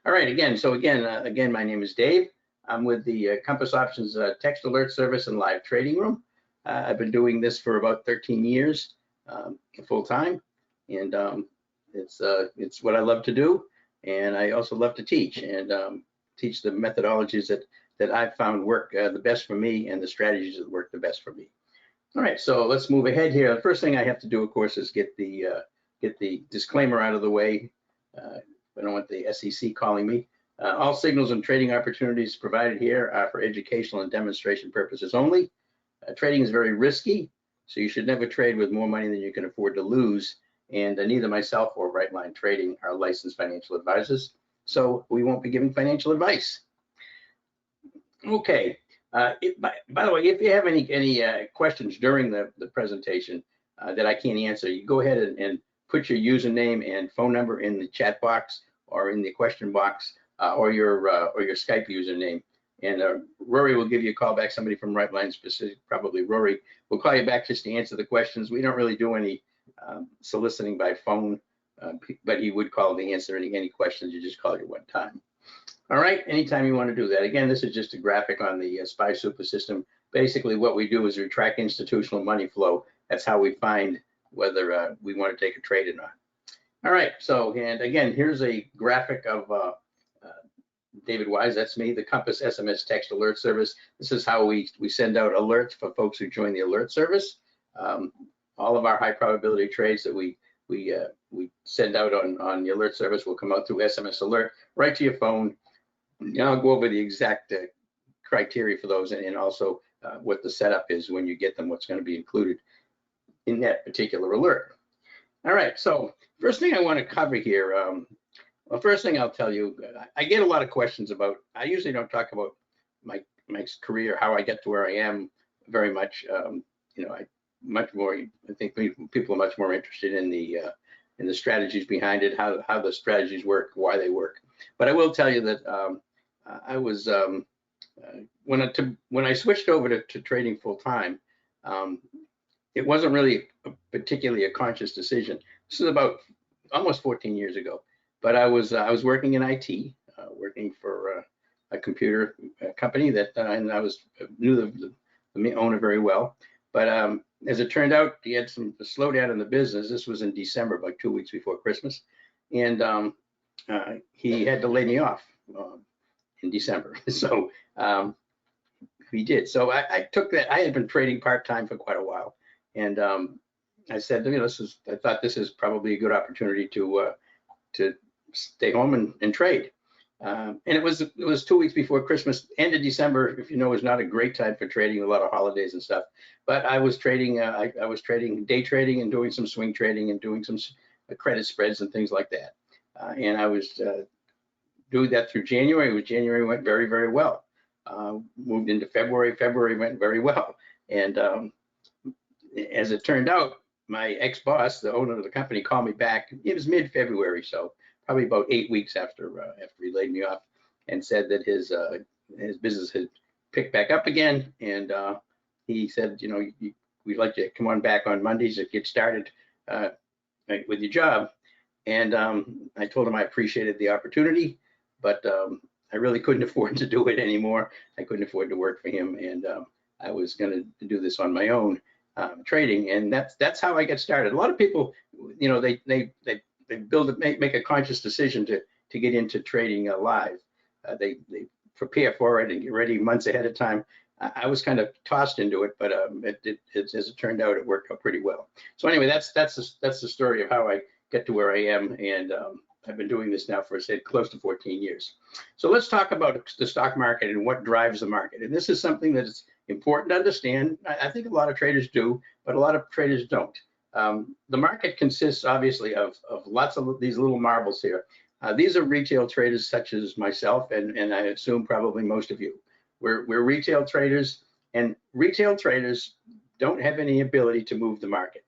All right, again, my name is Dave. I'm with the Compass Options Text Alert Service and Live Trading Room. I've been doing this for about 13 years, full time, and it's what I love to do. And I also love to teach and teach the methodologies that I've found work the best for me and the strategies that work the best for me. All right, so let's move ahead here. The first thing I have to do, of course, is get the disclaimer out of the way. I don't want the SEC calling me. All signals and trading opportunities provided here are for educational and demonstration purposes only. Trading is very risky, so you should never trade with more money than you can afford to lose. And neither myself or Right Line Trading are licensed financial advisors, so we won't be giving financial advice. Okay. By the way, if you have any questions during the presentation that I can't answer, you go ahead and put your username and phone number in the chat box or in the question box or your Skype username, and Rory will give you a call back. Somebody from Right Line, specific, probably Rory, will call you back just to answer the questions. We don't really do any soliciting by phone, but he would call to answer any questions. You just call you one time. All right, anytime you want to do that. Again, this is just a graphic on the SPY Super System. Basically, what we do is we track institutional money flow. That's how we find whether we want to take a trade or not. All right, so, and again, here's a graphic of David Wise, that's me, the Compass SMS Text Alert Service. This is how we send out alerts for folks who join the alert service. All of our high probability trades that we send out on the alert service will come out through SMS alert right to your phone. I'll go over the exact criteria for those and also what the setup is when you get them, what's going to be included in that particular alert. All right, so first thing I want to cover here, well, first thing I'll tell you, I get a lot of questions about, I usually don't talk about my career, how I get to where I am very much. You know, I think people are much more interested in the strategies behind it, how the strategies work, why they work. But I will tell you that I was, when I switched over to trading full time, it wasn't really particularly a conscious decision. This is about almost 14 years ago. But I was working in IT, working for a computer company that, and I knew the owner very well. But as it turned out, he had some slowdown in the business. This was in December, about 2 weeks before Christmas, and he had to lay me off in December. So he did. So I took that. I had been trading part-time for quite a while, and I said, you know, I thought this is probably a good opportunity to stay home and trade. And it was 2 weeks before Christmas. End of December, if you know, is not a great time for trading, a lot of holidays and stuff. But I was trading, I was trading, day trading and doing some swing trading and doing some credit spreads and things like that. And I was doing that through January. January went very, very well. Moved into February. February went very well. And as it turned out, my ex-boss, the owner of the company, called me back. It was mid-February, so probably about 8 weeks after he laid me off, and said that his business had picked back up again. And he said, you know, we'd like you to come on back on Mondays to get started with your job. And I told him I appreciated the opportunity, but I really couldn't afford to do it anymore. I couldn't afford to work for him, and I was going to do this on my own. Trading, and that's how I get started. A lot of people, you know, they make a conscious decision to get into trading live. They prepare for it and get ready months ahead of time. I was kind of tossed into it, but as it turned out, it worked out pretty well. So anyway, that's the story of how I get to where I am, and I've been doing this now for, say, close to 14 years. So let's talk about the stock market and what drives the market. And this is something that is important to understand. I think a lot of traders do, but a lot of traders don't. The market consists, obviously, of lots of these little marbles here. These are retail traders such as myself, and I assume probably most of you. We're retail traders, and retail traders don't have any ability to move the market.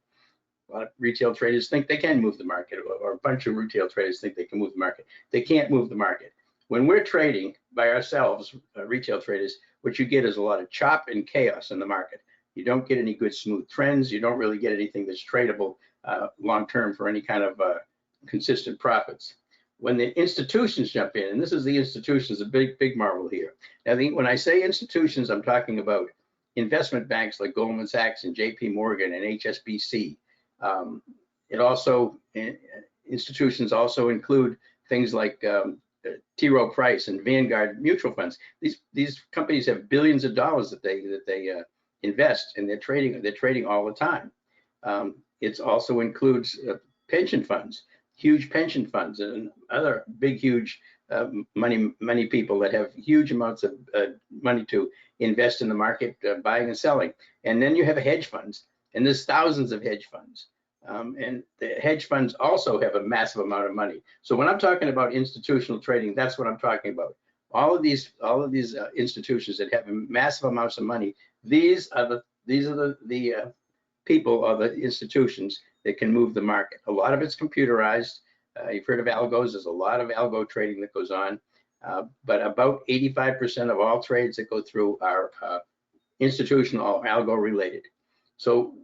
A lot of retail traders think they can move the market, or a bunch of retail traders think they can move the market. They can't move the market. When we're trading by ourselves, retail traders, what you get is a lot of chop and chaos in the market. You don't get any good smooth trends. You don't really get anything that's tradable long-term for any kind of consistent profits. when the institutions jump in, and this is the institutions, a big marvel here. Now, when I say institutions, I'm talking about investment banks like Goldman Sachs and JP Morgan and HSBC. Institutions also include things like T. Rowe Price and Vanguard mutual funds. These companies have billions of dollars that they invest, and they're trading all the time. It also includes pension funds, huge pension funds, and other huge money people that have huge amounts of money to invest in the market, buying and selling. And then you have hedge funds, and there's thousands of hedge funds. And the hedge funds also have a massive amount of money. So when I'm talking about institutional trading, that's what I'm talking about. All of these institutions that have massive amounts of money, these are the people or the institutions that can move the market. A lot of it's computerized. You've heard of algos. There's a lot of algo trading that goes on, but about 85% of all trades that go through are institutional or algo related. So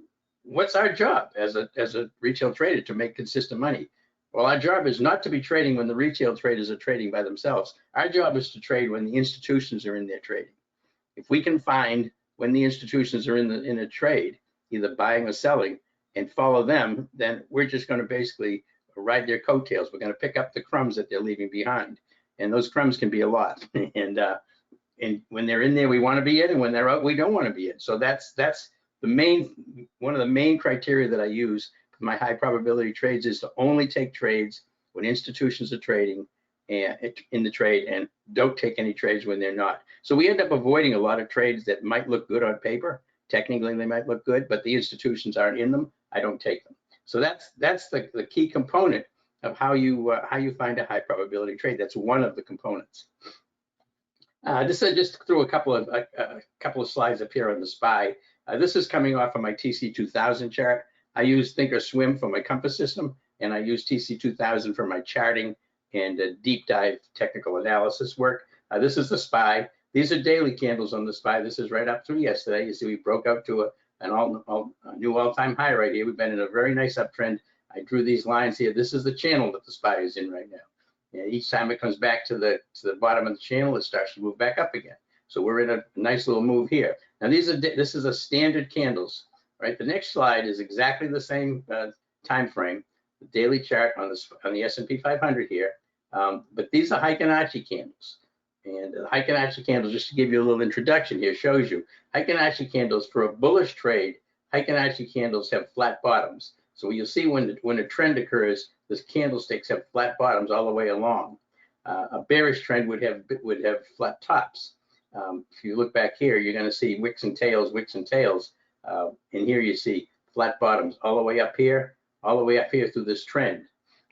what's our job as a retail trader to make consistent money? Well, our job is not to be trading when the retail traders are trading by themselves. Our job is to trade when the institutions are in there trading. If we can find when the institutions are in a trade, either buying or selling, and follow them, then we're just going to basically ride their coattails. We're going to pick up the crumbs that they're leaving behind, and those crumbs can be a lot. And when they're in there, we want to be in, and when they're out, we don't want to be in. So that's one of the main criteria that I use for my high probability trades is to only take trades when institutions are trading and in the trade, and don't take any trades when they're not. So we end up avoiding a lot of trades that might look good on paper. Technically, they might look good, but the institutions aren't in them. I don't take them. So that's the key component of how you find a high probability trade. That's one of the components. Just threw a couple of slides up here on the SPY. This is coming off of my TC2000 chart. I use Thinkorswim for my compass system, and I use TC2000 for my charting and deep dive technical analysis work. This is the SPY. These are daily candles on the SPY. This is right up through yesterday. You see we broke out to a new all-time high right here. We've been in a very nice uptrend. I drew these lines here. This is the channel that the SPY is in right now. And each time it comes back to the bottom of the channel, it starts to move back up again. So we're in a nice little move here. Now this is a standard candles, right? The next slide is exactly the same time frame, the daily chart on the S&P 500 here, but these are Heikin-Ashi candles. And the Heikin-Ashi candles, just to give you a little introduction here, shows you Heikin-Ashi candles for a bullish trade. Heikin-Ashi candles have flat bottoms. So you'll see when a trend occurs, this candlesticks have flat bottoms all the way along. A bearish trend would have flat tops. If you look back here, you're going to see wicks and tails, and here you see flat bottoms all the way up here through this trend.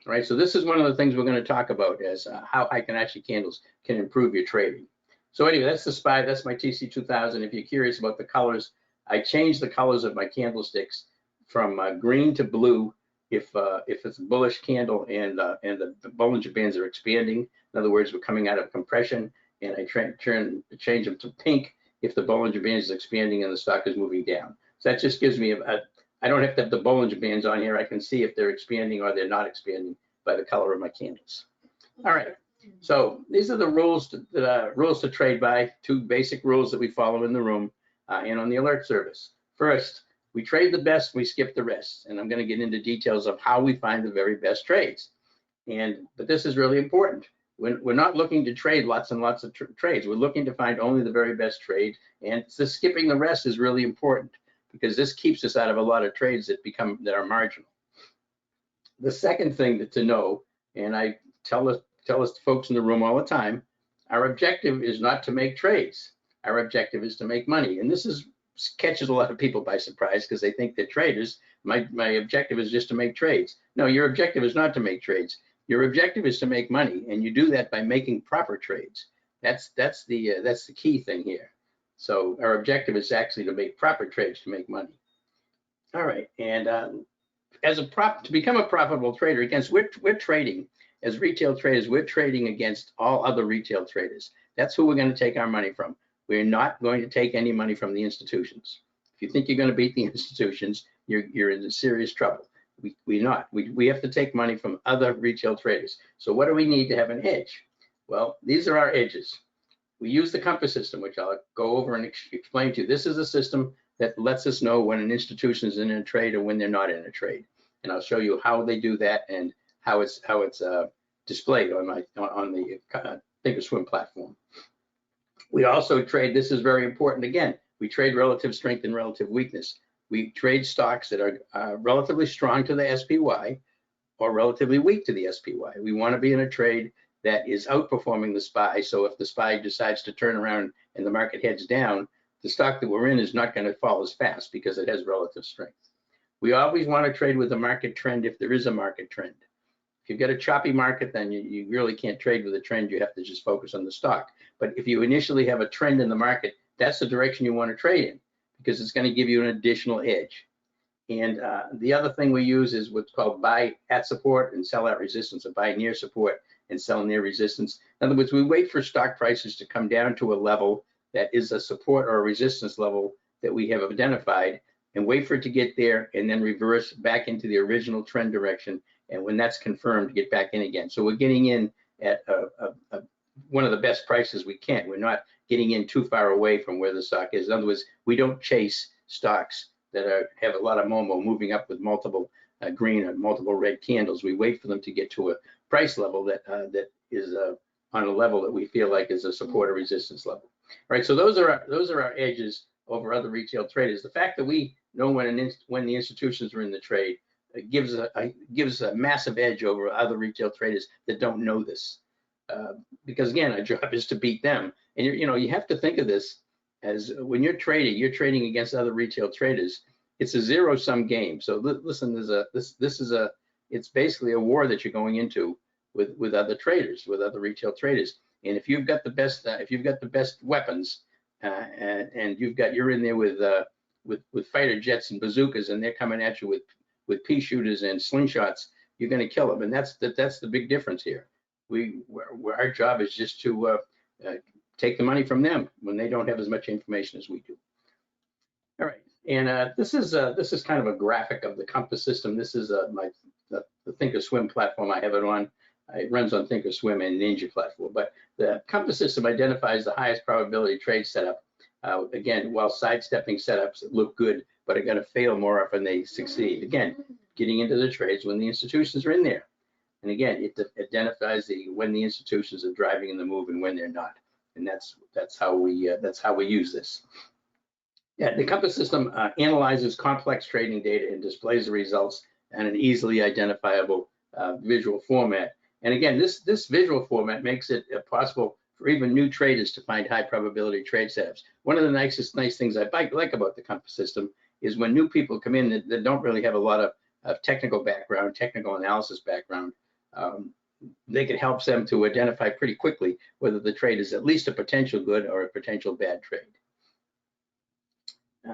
All right, so this is one of the things we're going to talk about as how Heikin-Ashi candles can improve your trading. So anyway, that's the SPY. That's my TC2000. If you're curious about the colors, I changed the colors of my candlesticks from green to blue if it's a bullish candle and the Bollinger Bands are expanding. In other words, we're coming out of compression, and I change them to pink if the Bollinger Band is expanding and the stock is moving down. So that just gives me I don't have to have the Bollinger Bands on here. I can see if they're expanding or they're not expanding by the color of my candles. All right, so these are the rules to trade by, 2 basic rules that we follow in the room and on the alert service. First, we trade the best, we skip the rest, and I'm going to get into details of how we find the very best trades. But this is really important. We're not looking to trade lots and lots of trades. We're looking to find only the very best trade, and so skipping the rest is really important, because this keeps us out of a lot of trades that are marginal. The second thing to know, and I tell us folks in the room all the time, our objective is not to make trades. Our objective is to make money, and this catches a lot of people by surprise because they think they're traders. My objective is just to make trades. No, your objective is not to make trades. Your objective is to make money, and you do that by making proper trades. That's the key thing here. So our objective is actually to make proper trades to make money. All right, and to become a profitable trader, we're trading as retail traders. We're trading against all other retail traders. That's who we're going to take our money from. We're not going to take any money from the institutions. If you think you're going to beat the institutions, you're in serious trouble. We not. We have to take money from other retail traders. So what do we need to have an edge? Well, these are our edges. We use the compass system, which I'll go over and explain to you. This is a system that lets us know when an institution is in a trade or when they're not in a trade. And I'll show you how they do that and how it's displayed on the Thinkorswim platform. We also trade, this is very important again, we trade relative strength and relative weakness. We trade stocks that are relatively strong to the SPY or relatively weak to the SPY. We want to be in a trade that is outperforming the SPY. So if the SPY decides to turn around and the market heads down, the stock that we're in is not going to fall as fast because it has relative strength. We always want to trade with a market trend if there is a market trend. If you've got a choppy market, then you really can't trade with a trend. You have to just focus on the stock. But if you initially have a trend in the market, that's the direction you want to trade in because it's going to give you an additional edge. And the other thing we use is what's called buy at support and sell at resistance, or buy near support and sell near resistance. In other words, we wait for stock prices to come down to a level that is a support or a resistance level that we have identified and wait for it to get there and then reverse back into the original trend direction. And when that's confirmed, get back in again. So we're getting in at one of the best prices we can. We're not getting in too far away from where the stock is. In other words, we don't chase stocks that have a lot of MOMO moving up with multiple green or multiple red candles. We wait for them to get to a price level that is on a level that we feel like is a support or resistance level. All right, so those are our edges over other retail traders. The fact that we know when the institutions are in the trade gives a massive edge over other retail traders that don't know this. Because again, our job is to beat them. And you have to think of this as when you're trading against other retail traders. It's a zero-sum game. So listen, it's basically a war that you're going into with other traders, with other retail traders. And if you've got the best weapons, and you're in there with fighter jets and bazookas, and they're coming at you with pea shooters and slingshots, you're going to kill them. And that's the big difference here. Our job is just to take the money from them when they don't have as much information as we do. All right, and this is kind of a graphic of the compass system. This is the Thinkorswim platform. I have it on. It runs on Thinkorswim and Ninja platform. But the compass system identifies the highest probability trade setup. Again, while sidestepping setups that look good, but are going to fail more often than they succeed. Again, getting into the trades when the institutions are in there. And again, it identifies when the institutions are driving in the move and when they're not. And that's how we use this. Yeah, the compass system analyzes complex trading data and displays the results in an easily identifiable visual format. And again, this visual format makes it possible for even new traders to find high probability trade setups. One of the nice things I like about the compass system is when new people come in that don't really have a lot of technical background, technical analysis background, they can help them to identify pretty quickly whether the trade is at least a potential good or a potential bad trade.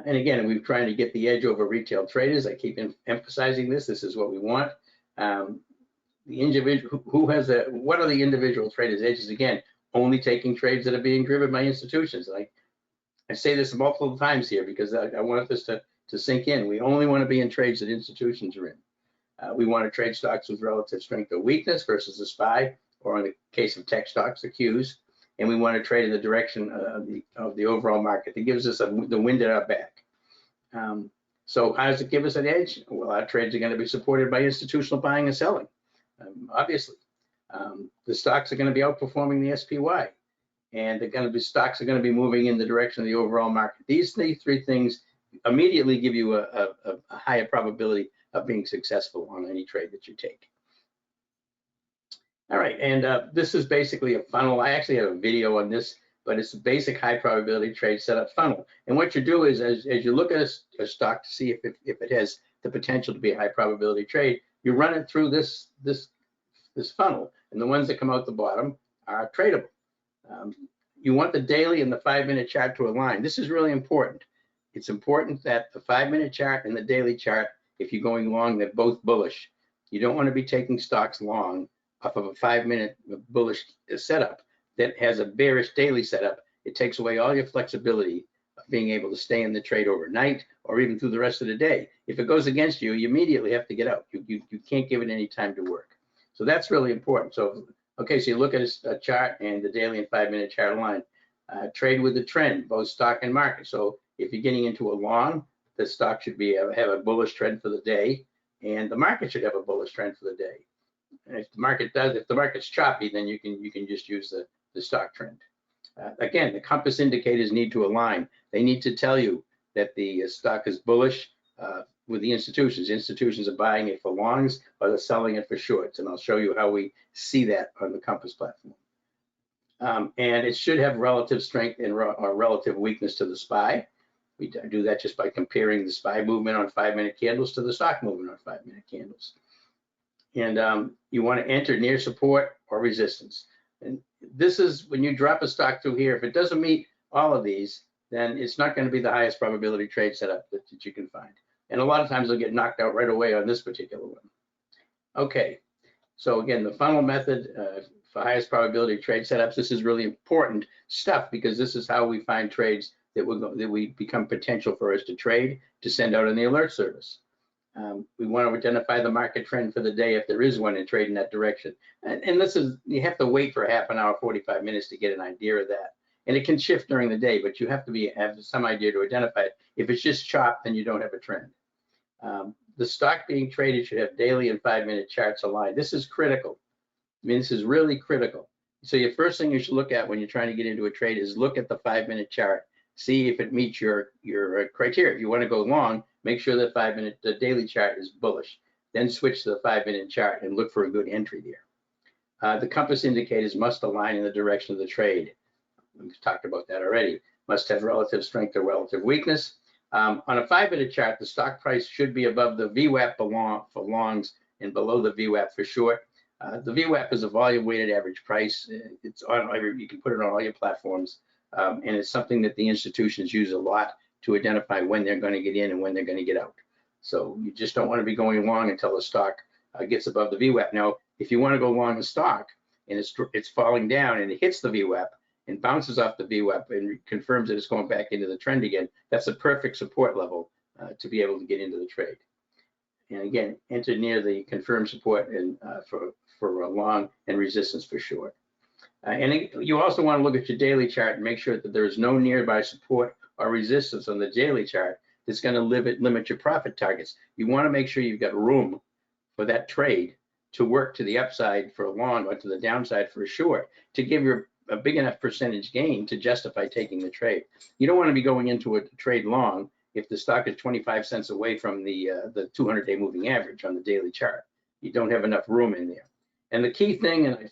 And again, we're trying to get the edge over retail traders. I keep emphasizing this. This is what we want. The individual what are the individual traders' edges? Again, only taking trades that are being driven by institutions. I say this multiple times here because I want this to sink in. We only want to be in trades that institutions are in. We want to trade stocks with relative strength or weakness versus the SPY, or in the case of tech stocks, the Qs. And we want to trade in the direction of the overall market. That gives us the wind at our back. So how does it give us an edge? Well, our trades are going to be supported by institutional buying and selling, obviously. The stocks are going to be outperforming the SPY, and stocks are going to be moving in the direction of the overall market. These three things immediately give you a higher probability of being successful on any trade that you take. All right, and this is basically a funnel. I actually have a video on this, but it's a basic high probability trade setup funnel. And what you do is, as you look at a stock to see if it has the potential to be a high probability trade, you run it through this funnel, and the ones that come out the bottom are tradable. You want the daily and the 5-minute chart to align. This is really important. It's important that the 5-minute chart and the daily chart, if you're going long, they're both bullish. You don't want to be taking stocks long off of a 5-minute bullish setup that has a bearish daily setup. It takes away all your flexibility being able to stay in the trade overnight or even through the rest of the day. If it goes against you, you immediately have to get out. You can't give it any time to work. So that's really important. So, okay, so you look at a chart and the daily and 5-minute chart line. Trade with the trend, both stock and market. So if you're getting into a long, the stock should have a bullish trend for the day, and the market should have a bullish trend for the day. And if the market's choppy, then you can just use the stock trend. Again, the compass indicators need to align. They need to tell you that the stock is bullish with the institutions. Institutions are buying it for longs or they're selling it for shorts, and I'll show you how we see that on the compass platform. And it should have relative strength and or relative weakness to the SPY. We do that just by comparing the SPY movement on 5-minute candles to the stock movement on 5-minute candles. And you want to enter near support or resistance. And this is when you drop a stock through here, if it doesn't meet all of these, then it's not going to be the highest probability trade setup that you can find. And a lot of times they'll get knocked out right away on this particular one. Okay, so again, the funnel method for highest probability trade setups, this is really important stuff because this is how we find trades that we become potential for us to trade, to send out in the alert service. We want to identify the market trend for the day if there is one and trade in that direction. And this is, you have to wait for half an hour, 45 minutes to get an idea of that. And it can shift during the day, but you have to have some idea to identify it. If it's just chopped, then you don't have a trend. The stock being traded should have daily and 5-minute charts aligned. This is critical. I mean, this is really critical. So your first thing you should look at when you're trying to get into a trade is look at the 5-minute chart, see if it meets your criteria. If you want to go long, make sure the daily chart is bullish. Then switch to the 5-minute chart and look for a good entry there. The compass indicators must align in the direction of the trade. We've talked about that already. Must have relative strength or relative weakness. On a 5-minute chart, the stock price should be above the VWAP for longs and below the VWAP for short. The VWAP is a volume weighted average price. It's on you can put it on all your platforms, and it's something that the institutions use a lot to identify when they're going to get in and when they're going to get out. So you just don't want to be going long until the stock gets above the VWAP. Now, if you want to go long a stock and it's falling down and it hits the VWAP and bounces off the VWAP and confirms that it's going back into the trend again, that's a perfect support level to be able to get into the trade. And again, enter near the confirmed support and for a long and resistance for short. And you also want to look at your daily chart and make sure that there is no nearby support or resistance on the daily chart that's going to limit your profit targets. You want to make sure you've got room for that trade to work to the upside for a long or to the downside for a short to give you a big enough percentage gain to justify taking the trade. You don't want to be going into a trade long if the stock is 25 cents away from the 200-day moving average on the daily chart. You don't have enough room in there. And the key thing, and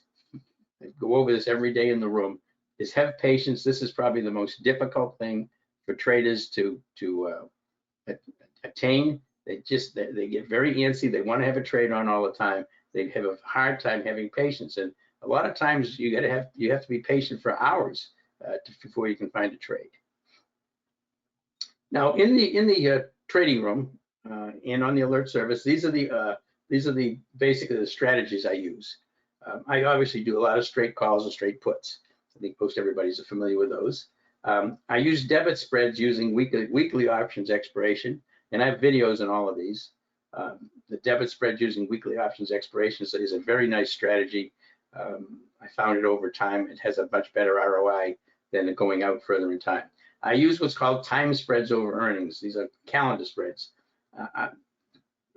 I go over this every day in the room, is have patience. This is probably the most difficult thing for traders to attain. They get very antsy. They want to have a trade on all the time. They have a hard time having patience, and a lot of times you have to be patient for hours before you can find a trade. Now, in the trading room and on the alert service, these are basically the strategies I use. I obviously do a lot of straight calls and straight puts. I think most everybody's familiar with those. I use debit spreads using weekly options expiration, and I have videos on all of these. The debit spread using weekly options expiration is a very nice strategy. I found it over time. It has a much better ROI than going out further in time. I use what's called time spreads over earnings. These are calendar spreads.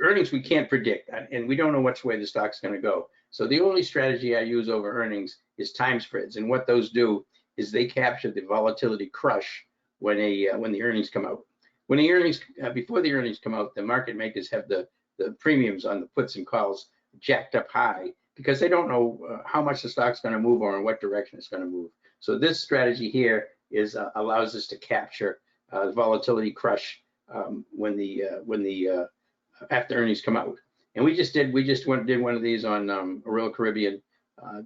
Earnings we can't predict, and we don't know which way the stock's going to go. So the only strategy I use over earnings is time spreads, and what those do is they capture the volatility crush when the earnings come out. When the earnings before the earnings come out, the market makers have the premiums on the puts and calls jacked up high because they don't know how much the stock's going to move or in what direction it's going to move. So this strategy here allows us to capture the volatility crush when the after earnings come out. And we just did one of these on Royal Caribbean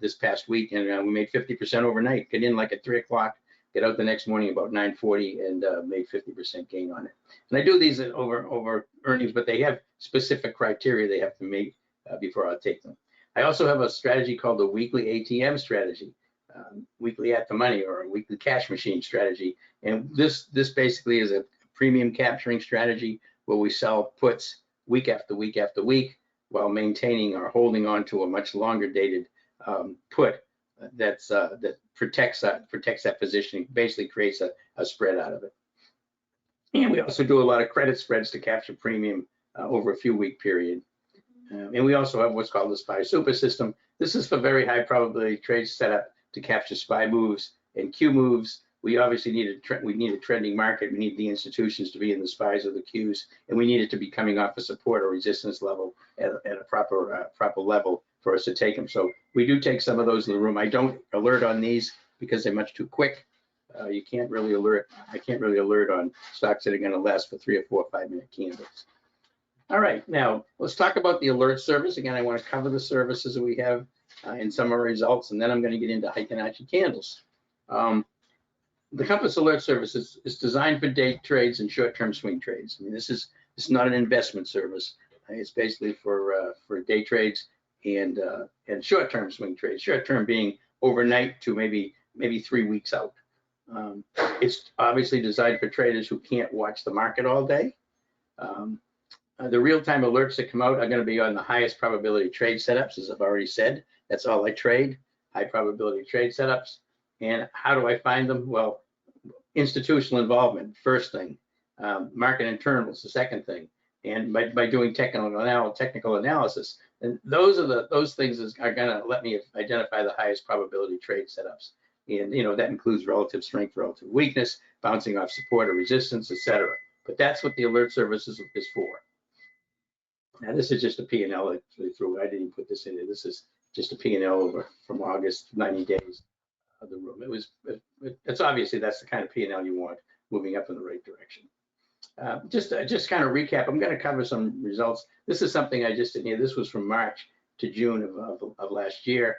this past week, and we made 50% overnight. Get in like at 3 o'clock, get out the next morning about 9:40, and made 50% gain on it. And I do these over earnings, but they have specific criteria they have to meet before I take them. I also have a strategy called the weekly ATM strategy. weekly at the money or a weekly cash machine strategy. And this basically is a premium capturing strategy where we sell puts week after week after week while maintaining or holding on to a much longer dated put that protects that positioning, basically creates a spread out of it. And we also do a lot of credit spreads to capture premium over a few week period. And we also have what's called the SPY super system. This is for very high probability trades set up to capture SPY moves and Q moves. We obviously need a trending market. We need the institutions to be in the SPYs or the Qs, and we need it to be coming off a support or resistance level at a proper level for us to take them. So we do take some of those in the room. I don't alert on these because they're much too quick. You can't really alert. I can't really alert on stocks that are going to last for 3 or 4 or 5 minute candles. All right, now let's talk about the alert service. Again, I want to cover the services that we have in some of our results, and then I'm going to get into Heikin-Ashi candles. The Compass Alert Service is designed for day trades and short-term swing trades. I mean, this is not an investment service. It's basically for day trades and short-term swing trades. Short-term being overnight to maybe 3 weeks out. It's obviously designed for traders who can't watch the market all day. The real-time alerts that come out are going to be on the highest probability trade setups, as I've already said. That's all I trade, high probability trade setups. And how do I find them? Well, institutional involvement, first thing. Market internals, the second thing. And by doing technical analysis. And those things are going to let me identify the highest probability trade setups. And that includes relative strength, relative weakness, bouncing off support or resistance, etc. But that's what the alert service is for. Now this is just a P&L that flew through. I didn't even put this in there. This is just a P&L over from August, 90 days of the room. It's obviously that's the kind of P&L you want, moving up in the right direction. Just kind of recap. I'm going to cover some results. This is something I just did here. This was from March to June of last year.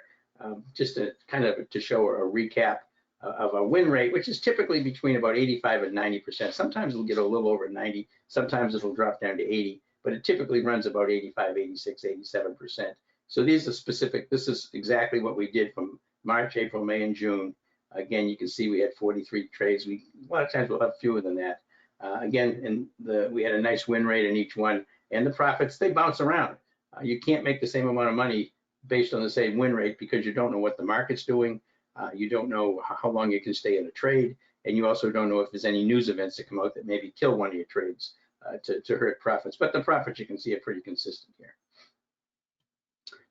Just to kind of to show a recap of a win rate, which is typically between about 85 and 90%. Sometimes it'll get a little over 90. Sometimes it'll drop down to 80. But it typically runs about 85, 86, 87%. So these are specific. This is exactly what we did from March, April, May, and June. Again, you can see we had 43 trades. A lot of times we'll have fewer than that. Again, we had a nice win rate in each one, and the profits, they bounce around. You can't make the same amount of money based on the same win rate because you don't know what the market's doing. You don't know how long you can stay in a trade, and you also don't know if there's any news events that come out that maybe kill one of your trades. To hurt profits, but the profits you can see are pretty consistent here.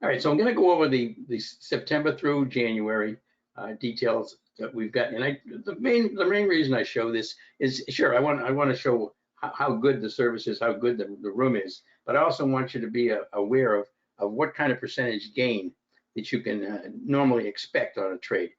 All right, so I'm going to go over the September through January details that we've got, and the main reason I show this is sure I want to show how good the service is, how good the room is, but I also want you to be aware of what kind of percentage gain that you can normally expect on a trade.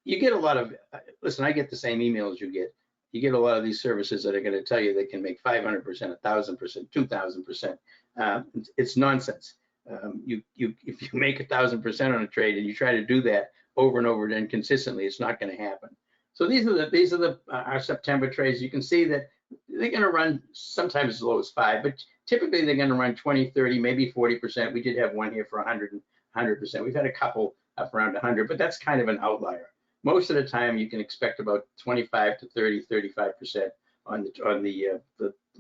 You get a lot of listen. I get the same emails you get. You get a lot of these services that are going to tell you they can make 500%, 1,000%, 2,000%. It's nonsense. If you make 1,000% on a trade and you try to do that over and over again consistently, it's not going to happen. So these are our September trades. You can see that they're going to run sometimes as low as 5, but typically they're going to run 20, 30, maybe 40%. We did have one here for 100%. We've had a couple up around 100, but that's kind of an outlier. Most of the time, you can expect about 25 to 30, 35% on the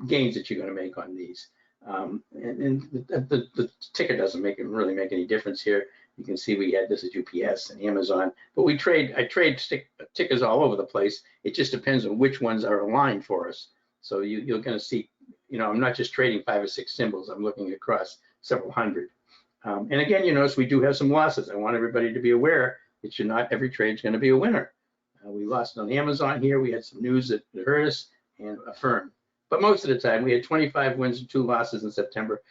gains that you're going to make on these. And the ticker doesn't really make any difference here. You can see we had this at UPS and Amazon, but I trade tickers all over the place. It just depends on which ones are aligned for us. So you're going to see, I'm not just trading 5 or 6 symbols. I'm looking across several hundred. And again, you notice we do have some losses. I want everybody to be aware that not every trade is going to be a winner. We lost on Amazon here. We had some news that hurt us and Affirm. But most of the time, we had 25 wins and 2 losses in September,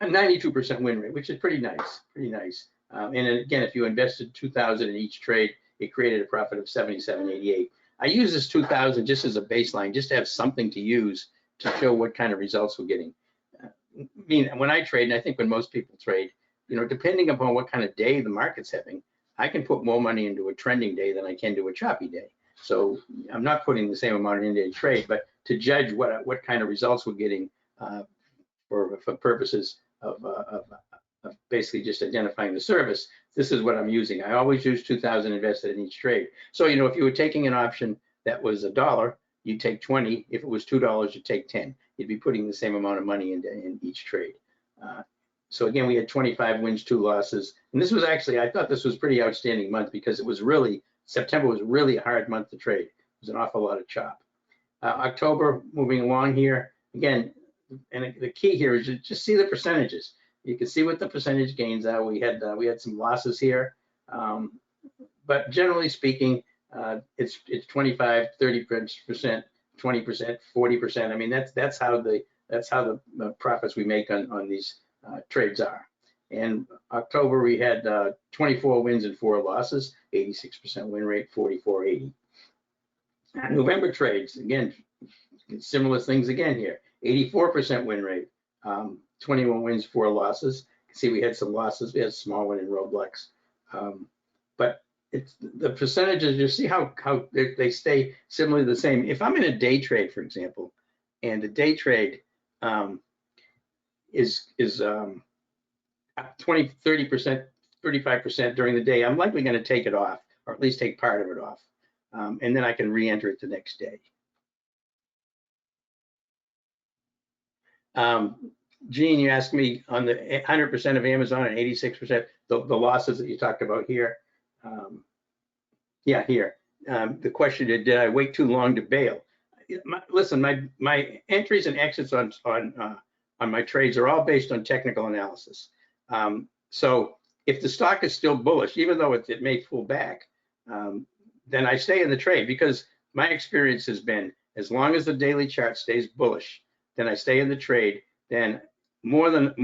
a 92% win rate, which is pretty nice, And again, if you invested 2,000 in each trade, it created a profit of 77.88. I use this 2,000 just as a baseline, just to have something to use to show what kind of results we're getting. When I trade, and I think when most people trade, depending upon what kind of day the market's having, I can put more money into a trending day than I can do a choppy day. So I'm not putting the same amount into a trade, but to judge what kind of results we're getting for purposes of basically just identifying the service, this is what I'm using. I always use 2,000 invested in each trade. So, you know, if you were taking an option that was $1, you'd take 20. If it was $2, you'd take 10. You'd be putting the same amount of money in each trade. So again, we had 25 wins, 2 losses. And this was actually, I thought this was pretty outstanding month because it was really, September was really a hard month to trade. It was an awful lot of chop. October, moving along here, again, and the key here is just see the percentages. You can see what the percentage gains are. We had some losses here, but generally speaking, it's 25, 30%, 20%, 40%. I mean, that's how the profits we make on these trades are. And October we had 24 wins and 4 losses, 86% win rate, 44.80. November trades, again, similar things again here, 84% win rate, 21 wins, 4 losses. You can see we had some losses. We had a small one in Roblox, but it's the percentages. You see how they stay similarly the same. If I'm in a day trade, for example, and the day trade is 20, 30%, 35% during the day, I'm likely going to take it off, or at least take part of it off, and then I can re-enter it the next day. Gene, you asked me on the 100% of Amazon and 86%, the losses that you talked about here. Yeah, here. The question, did I wait too long to bail? Listen, my entries and exits on my trades are all based on technical analysis. So if the stock is still bullish, even though it may pull back, then I stay in the trade, because my experience has been, as long as the daily chart stays bullish, then I stay in the trade. Then more than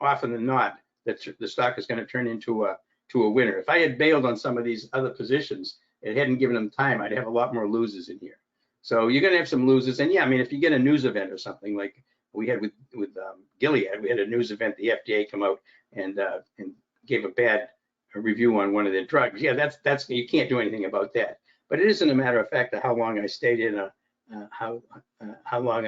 often than not, that the stock is going to turn into a winner. If I had bailed on some of these other positions, it hadn't given them time, I'd have a lot more losers in here. So you're going to have some losers. And yeah, I mean, if you get a news event or something like we had with Gilead, we had a news event, the FDA come out and gave a bad review on one of their drugs. Yeah, that's you can't do anything about that. But it isn't a matter of fact of how long I stayed in, how long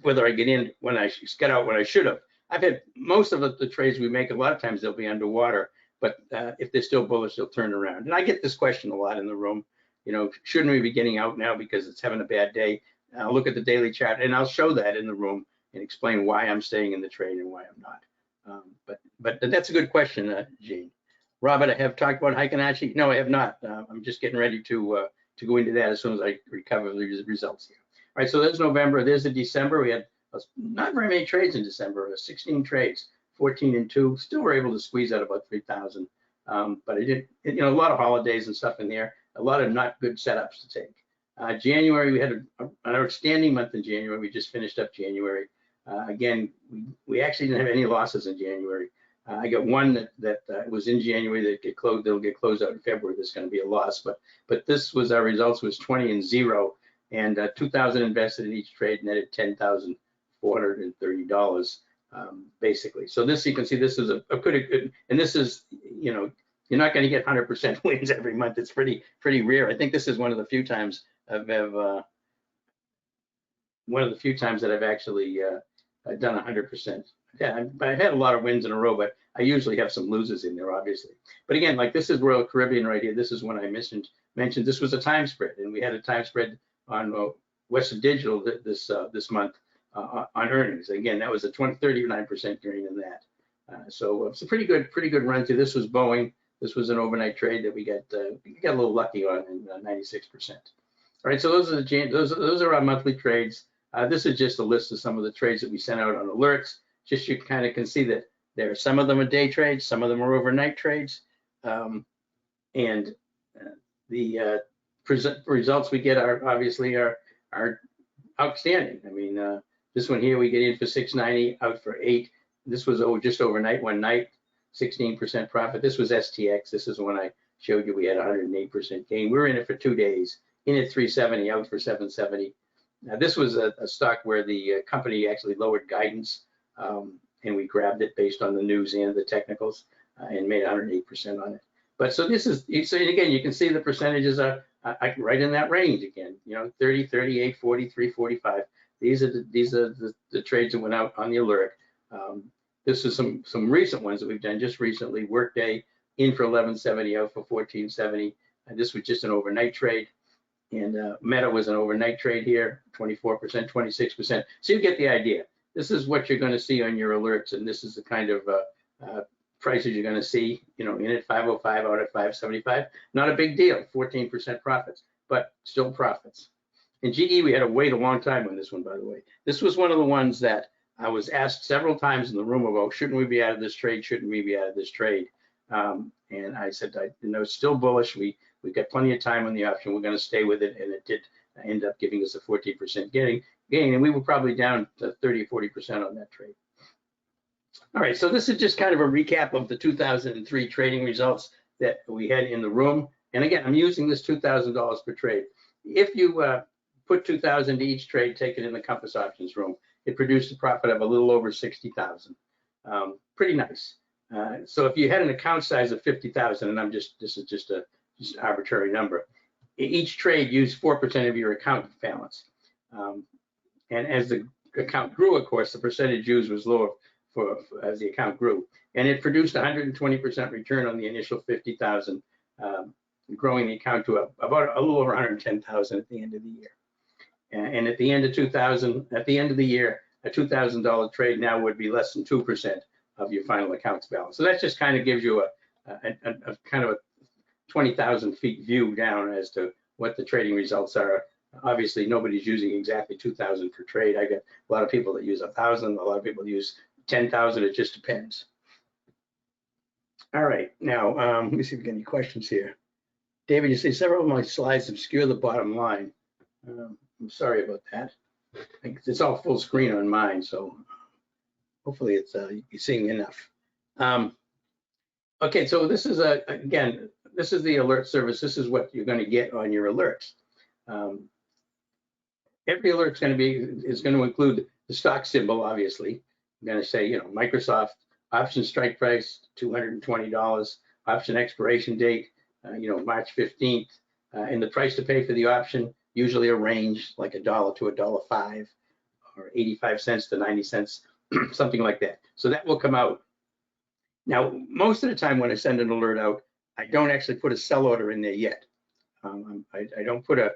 whether I get in when I get out when I should have. I've had most of the trades we make, a lot of times they'll be underwater, but if they're still bullish, they'll turn around. And I get this question a lot in the room, you know, shouldn't we be getting out now because it's having a bad day? I'll look at the daily chart and I'll show that in the room and explain why I'm staying in the trade and why I'm not. But that's a good question, Gene. Robert, I have talked about Heikin-Ashi. No, I have not. I'm just getting ready to go into that as soon as I recover the results here. All right, so there's November. There's the December. We had not very many trades in December. 16 trades, 14 and 2. Still were able to squeeze out about 3,000. But I did, you know, a lot of holidays and stuff in there. A lot of not good setups to take. January, we had an outstanding month in January. We just finished up January. Again, we actually didn't have any losses in January. I got one that was in January that they'll get closed out in February. There's going to be a loss, but this was our results was 20 and 0, and 2,000 invested in each trade, netted $10,430 basically. So this, you can see, this is a good, and this is, you know, you're not going to get 100% wins every month. It's pretty rare. I think this is one of the few times that I've actually done 100%. Yeah, I've had a lot of wins in a row, but I usually have some losers in there, obviously. But again, like this is Royal Caribbean right here. This is one I mentioned. This was a time spread, and we had a time spread on Western Digital this month on earnings. Again, that was a 39% gain in that. So it's a pretty good run through. This was Boeing. This was an overnight trade that we got a little lucky on, in 96%. All right, so those are our monthly trades. This is just a list of some of the trades that we sent out on alerts. Just you kind of can see that there are some of them are day trades, some of them are overnight trades, and the results we get are obviously are outstanding. I mean, this one here we get in for 690, out for 8. This was just overnight, one night, 16% profit. This was STX. This is when I showed you we had 108% gain. We were in it for 2 days, in at 370, out for 770. Now, this was a stock where the company actually lowered guidance, and we grabbed it based on the news and the technicals, and made 108% on it. But so this is, so again, you can see the percentages are right in that range again, you know, 30, 38, 43, 45. These are the trades that went out on the alert. This is some recent ones that we've done just recently. Workday in for 1170, out for 1470. This was just an overnight trade. And Meta was an overnight trade here, 24%, 26%. So you get the idea. This is what you're going to see on your alerts, and this is the kind of prices you're going to see. You know, in at 505, out at 575. Not a big deal, 14% profits, but still profits. In GE, we had to wait a long time on this one, by the way. This was one of the ones that I was asked several times in the room about, shouldn't we be out of this trade? Shouldn't we be out of this trade? And I said, it's still bullish. We've got plenty of time on the option. We're going to stay with it, and it did end up giving us a 14% gain, and we were probably down to 30 or 40% on that trade. All right, so this is just kind of a recap of the 2003 trading results that we had in the room. And again, I'm using this $2,000 per trade. If you put $2,000 to each trade, take it in the Compass Options room, it produced a profit of a little over $60,000. Pretty nice. So if you had an account size of 50,000, and this is just an arbitrary number, each trade used 4% of your account balance. And as the account grew, of course, the percentage used was lower as the account grew. And it produced 120% return on the initial 50,000, growing the account to about a little over 110,000 at the end of the year. And at the end of the year, a $2,000 trade now would be less than 2% of your final accounts balance. So that just kind of gives you a kind of a 20,000 feet view down as to what the trading results are. Obviously, nobody's using exactly 2,000 per trade. I get a lot of people that use 1,000. A lot of people use 10,000. It just depends. All right, now let me see if we get any questions here. David, you say several of my slides obscure the bottom line. I'm sorry about that. It's all full screen on mine, so hopefully it's you're seeing enough. Okay, so this is again, this is the alert service. This is what you're going to get on your alerts. Every alert is going to include the stock symbol. Obviously, I'm going to say, you know, Microsoft option strike price $220, option expiration date, you know, March 15th, and the price to pay for the option, usually a range like $1 to $1.05, or 85 cents to 90 cents, something like that. So that will come out. Now, most of the time when I send an alert out, I don't actually put a sell order in there yet. I don't put a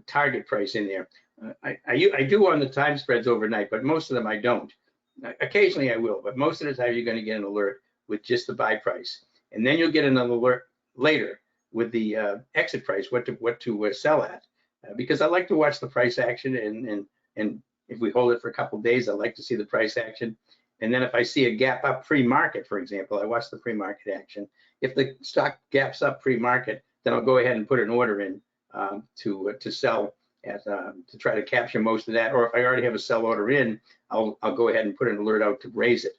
target price in there. I do on the time spreads overnight, but most of them I don't. Occasionally I will, but most of the time you're going to get an alert with just the buy price, and then you'll get another alert later with the exit price, what to sell at, because I like to watch the price action, and if we hold it for a couple of days, I like to see the price action. And then if I see a gap up pre-market, for example, I watch the pre-market action. If the stock gaps up pre-market, then I'll go ahead and put an order in to sell at to try to capture most of that. Or if I already have a sell order in, I'll go ahead and put an alert out to raise it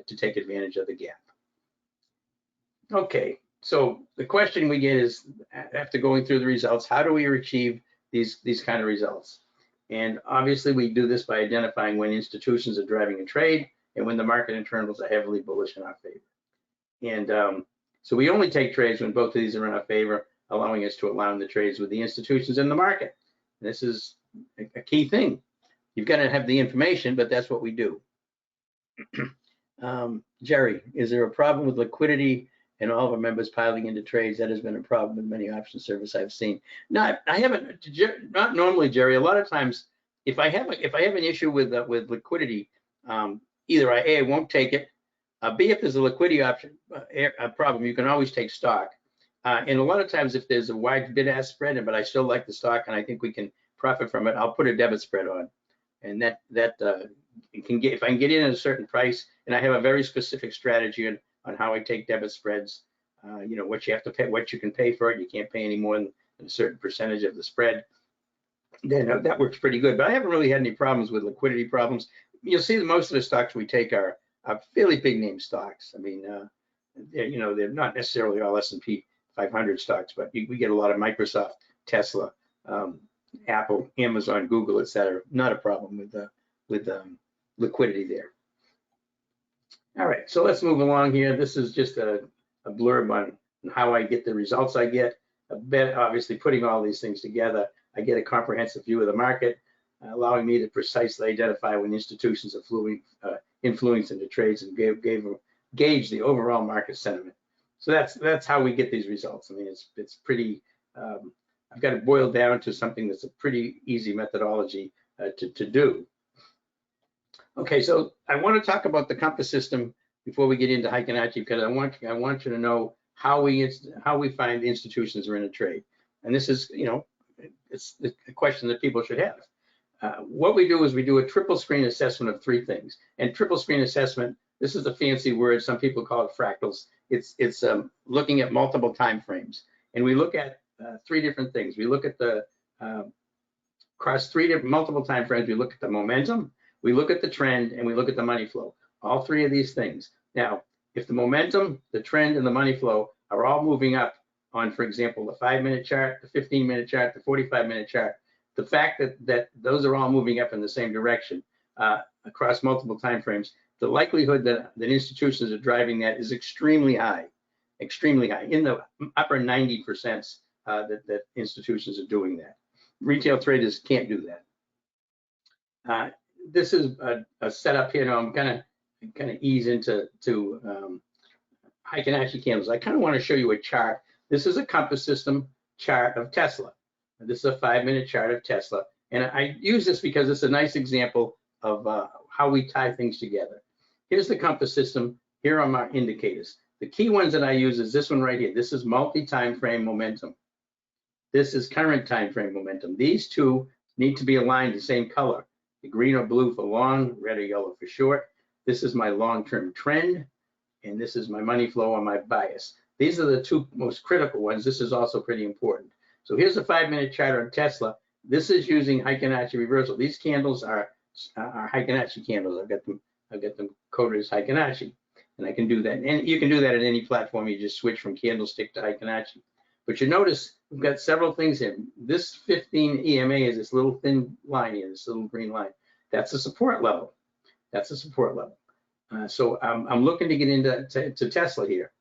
to take advantage of the gap. Okay, so the question we get is, after going through the results, how do we achieve these kind of results? And obviously we do this by identifying when institutions are driving a trade and when the market internals are heavily bullish in our favor. And so we only take trades when both of these are in our favor, allowing us to align the trades with the institutions in the market. This is a key thing. You've got to have the information, but that's what we do. Jerry, is there a problem with liquidity and all of our members piling into trades? That has been a problem with many option service I've seen. No, I haven't. Not normally, Jerry. A lot of times, if I have an issue with liquidity, either I won't take it. B, if there's a liquidity option problem, you can always take stock. And a lot of times, if there's a wide bid-ask spread, but I still like the stock and I think we can profit from it, I'll put a debit spread on, and that can get, if I can get in at a certain price, and I have a very specific strategy on how I take debit spreads. You know, what you have to pay, what you can pay for it. You can't pay any more than a certain percentage of the spread. Then that works pretty good. But I haven't really had any problems with liquidity problems. You'll see that most of the stocks we take are fairly big name stocks. I mean, you know, they're not necessarily all S&P 500 stocks, but we get a lot of Microsoft, Tesla, Apple, Amazon, Google, etc. Not a problem with liquidity there. All right, so let's move along here. This is just a blurb on how I get the results I get. Obviously, putting all these things together, I get a comprehensive view of the market, allowing me to precisely identify when institutions are influence into trades and gauge the overall market sentiment. So that's how we get these results. I mean, it's pretty. I've got it boiled down to something that's a pretty easy methodology to do. Okay, so I want to talk about the compass system before we get into Heikin-Ashi, because I want you to know how we find the institutions are in a trade. And this is, it's a question that people should have. What we do is we do a triple screen assessment of 3 things. And triple screen assessment, this is a fancy word. Some people call it fractals. It's looking at multiple time frames. And we look at 3 different things. We look at the across multiple time frames. We look at the momentum, we look at the trend, and we look at the money flow. All 3 of these things. Now, if the momentum, the trend, and the money flow are all moving up on, for example, the 5-minute chart, the 15-minute chart, the 45-minute chart, the fact that those are all moving up in the same direction across multiple time frames, the likelihood that institutions are driving that is extremely high, in the upper 90% that institutions are doing that. Retail traders can't do that. This is a setup here. Now I'm gonna kind of ease into Heikin-Ashi candles. I kind of want to show you a chart. This is a compass system chart of Tesla. This is a 5-minute chart of Tesla. And I use this because it's a nice example of how we tie things together. Here's the compass system. Here are my indicators. The key ones that I use is this one right here. This is multi-time frame momentum. This is current time frame momentum. These 2 need to be aligned the same color. The green or blue for long, red or yellow for short. This is my long-term trend, and this is my money flow or my bias. These are the 2 most critical ones. This is also pretty important. So here's a 5-minute chart on Tesla. This is using Heikin-Ashi reversal. These candles are Heikin-Ashi candles. I've got them coded as Heikin-Ashi, and I can do that. And you can do that at any platform. You just switch from candlestick to Heikin-Ashi. But you notice we've got several things here. This 15 EMA is this little thin line here, this little green line. That's a support level. That's a support level. So I'm looking to get into Tesla here.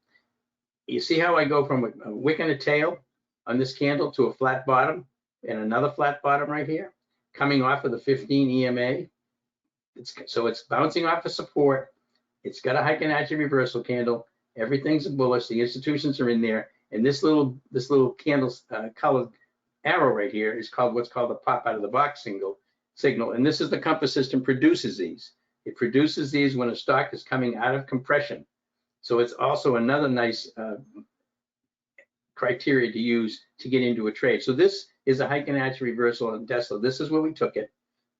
You see how I go from a wick and a tail on this candle to a flat bottom and another flat bottom right here, coming off of the 15 EMA. So it's bouncing off of support. It's got a Heikin-Ashi reversal candle. Everything's bullish. The institutions are in there. And this little candle colored arrow right here is called what's called the pop out of the box signal. And this is the compass system produces these. It produces these when a stock is coming out of compression. So it's also another nice criteria to use to get into a trade. So this is a Heikin-Ashi reversal on Tesla. This is where we took it,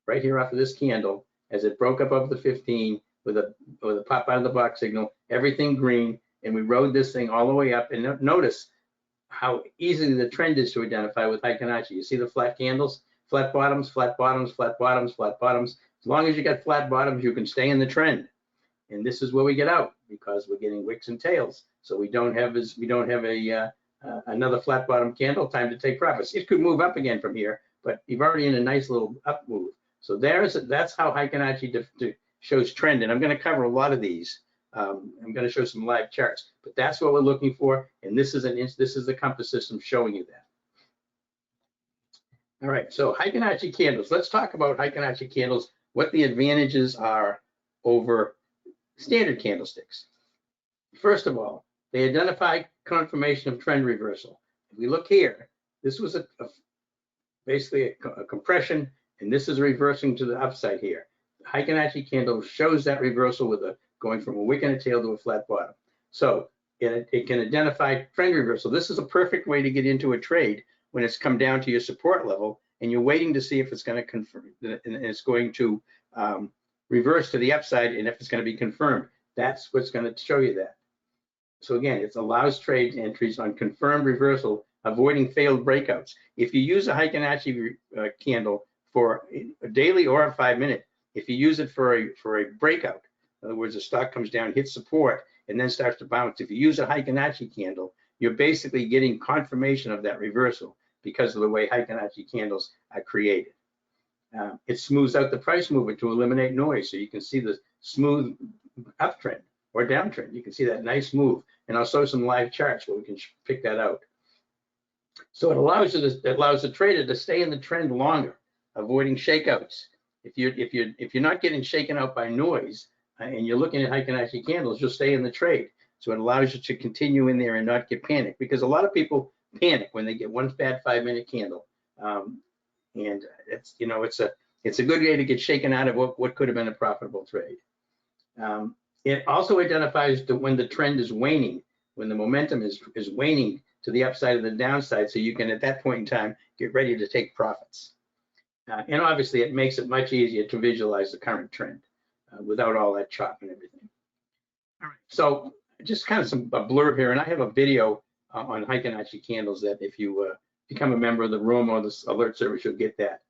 right here off of this candle, as it broke above the 15 with a pop out of the box signal, everything green. And we rode this thing all the way up. And notice how easy the trend is to identify with Heikin-Ashi. You see the flat candles, flat bottoms, flat bottoms, flat bottoms, flat bottoms. As long as you got flat bottoms, you can stay in the trend. And this is where we get out because we're getting wicks and tails. So we don't have another flat bottom candle, time to take profits. It could move up again from here, but you've already in a nice little up move. So that's how Heikin-Ashi shows trend. And I'm going to cover a lot of these. I'm going to show some live charts, but that's what we're looking for. And this is the compass system showing you that. All right, so Heikin-Ashi candles. Let's talk about Heikin-Ashi candles, what the advantages are over standard candlesticks. First of all, they identify confirmation of trend reversal. If we look here, this was basically a compression, and this is reversing to the upside here. The Heikin-Ashi candle shows that reversal with going from a wick and a tail to a flat bottom. So it can identify trend reversal. This is a perfect way to get into a trade when it's come down to your support level and you're waiting to see if it's going to confirm, and it's going to reverse to the upside and if it's going to be confirmed. That's what's going to show you that. So again, it allows trade entries on confirmed reversal, avoiding failed breakouts. If you use a Heikin-Ashi candle for a daily or a 5-minute, if you use it for a breakout, in other words, the stock comes down, hits support, and then starts to bounce. If you use a Heikin-Ashi candle, you're basically getting confirmation of that reversal because of the way Heikin-Ashi candles are created. It smooths out the price movement to eliminate noise, so you can see the smooth uptrend or downtrend. You can see that nice move, and I'll show some live charts where we can pick that out. So it allows the trader to stay in the trend longer, avoiding shakeouts. If you're not getting shaken out by noise, and you're looking at Heikin-Ashi candles, you'll stay in the trade. So it allows you to continue in there and not get panicked, because a lot of people panic when they get one bad 5-minute candle. And it's, you know, it's a good way to get shaken out of what could have been a profitable trade. It also identifies when the trend is waning, when the momentum is waning to the upside or the downside, so you can at that point in time get ready to take profits. And obviously it makes it much easier to visualize the current trend without all that chop and everything. All right, so just kind of a blurb here, and I have a video on Heikin-Ashi candles that if you become a member of the room or the alert service, you'll get that.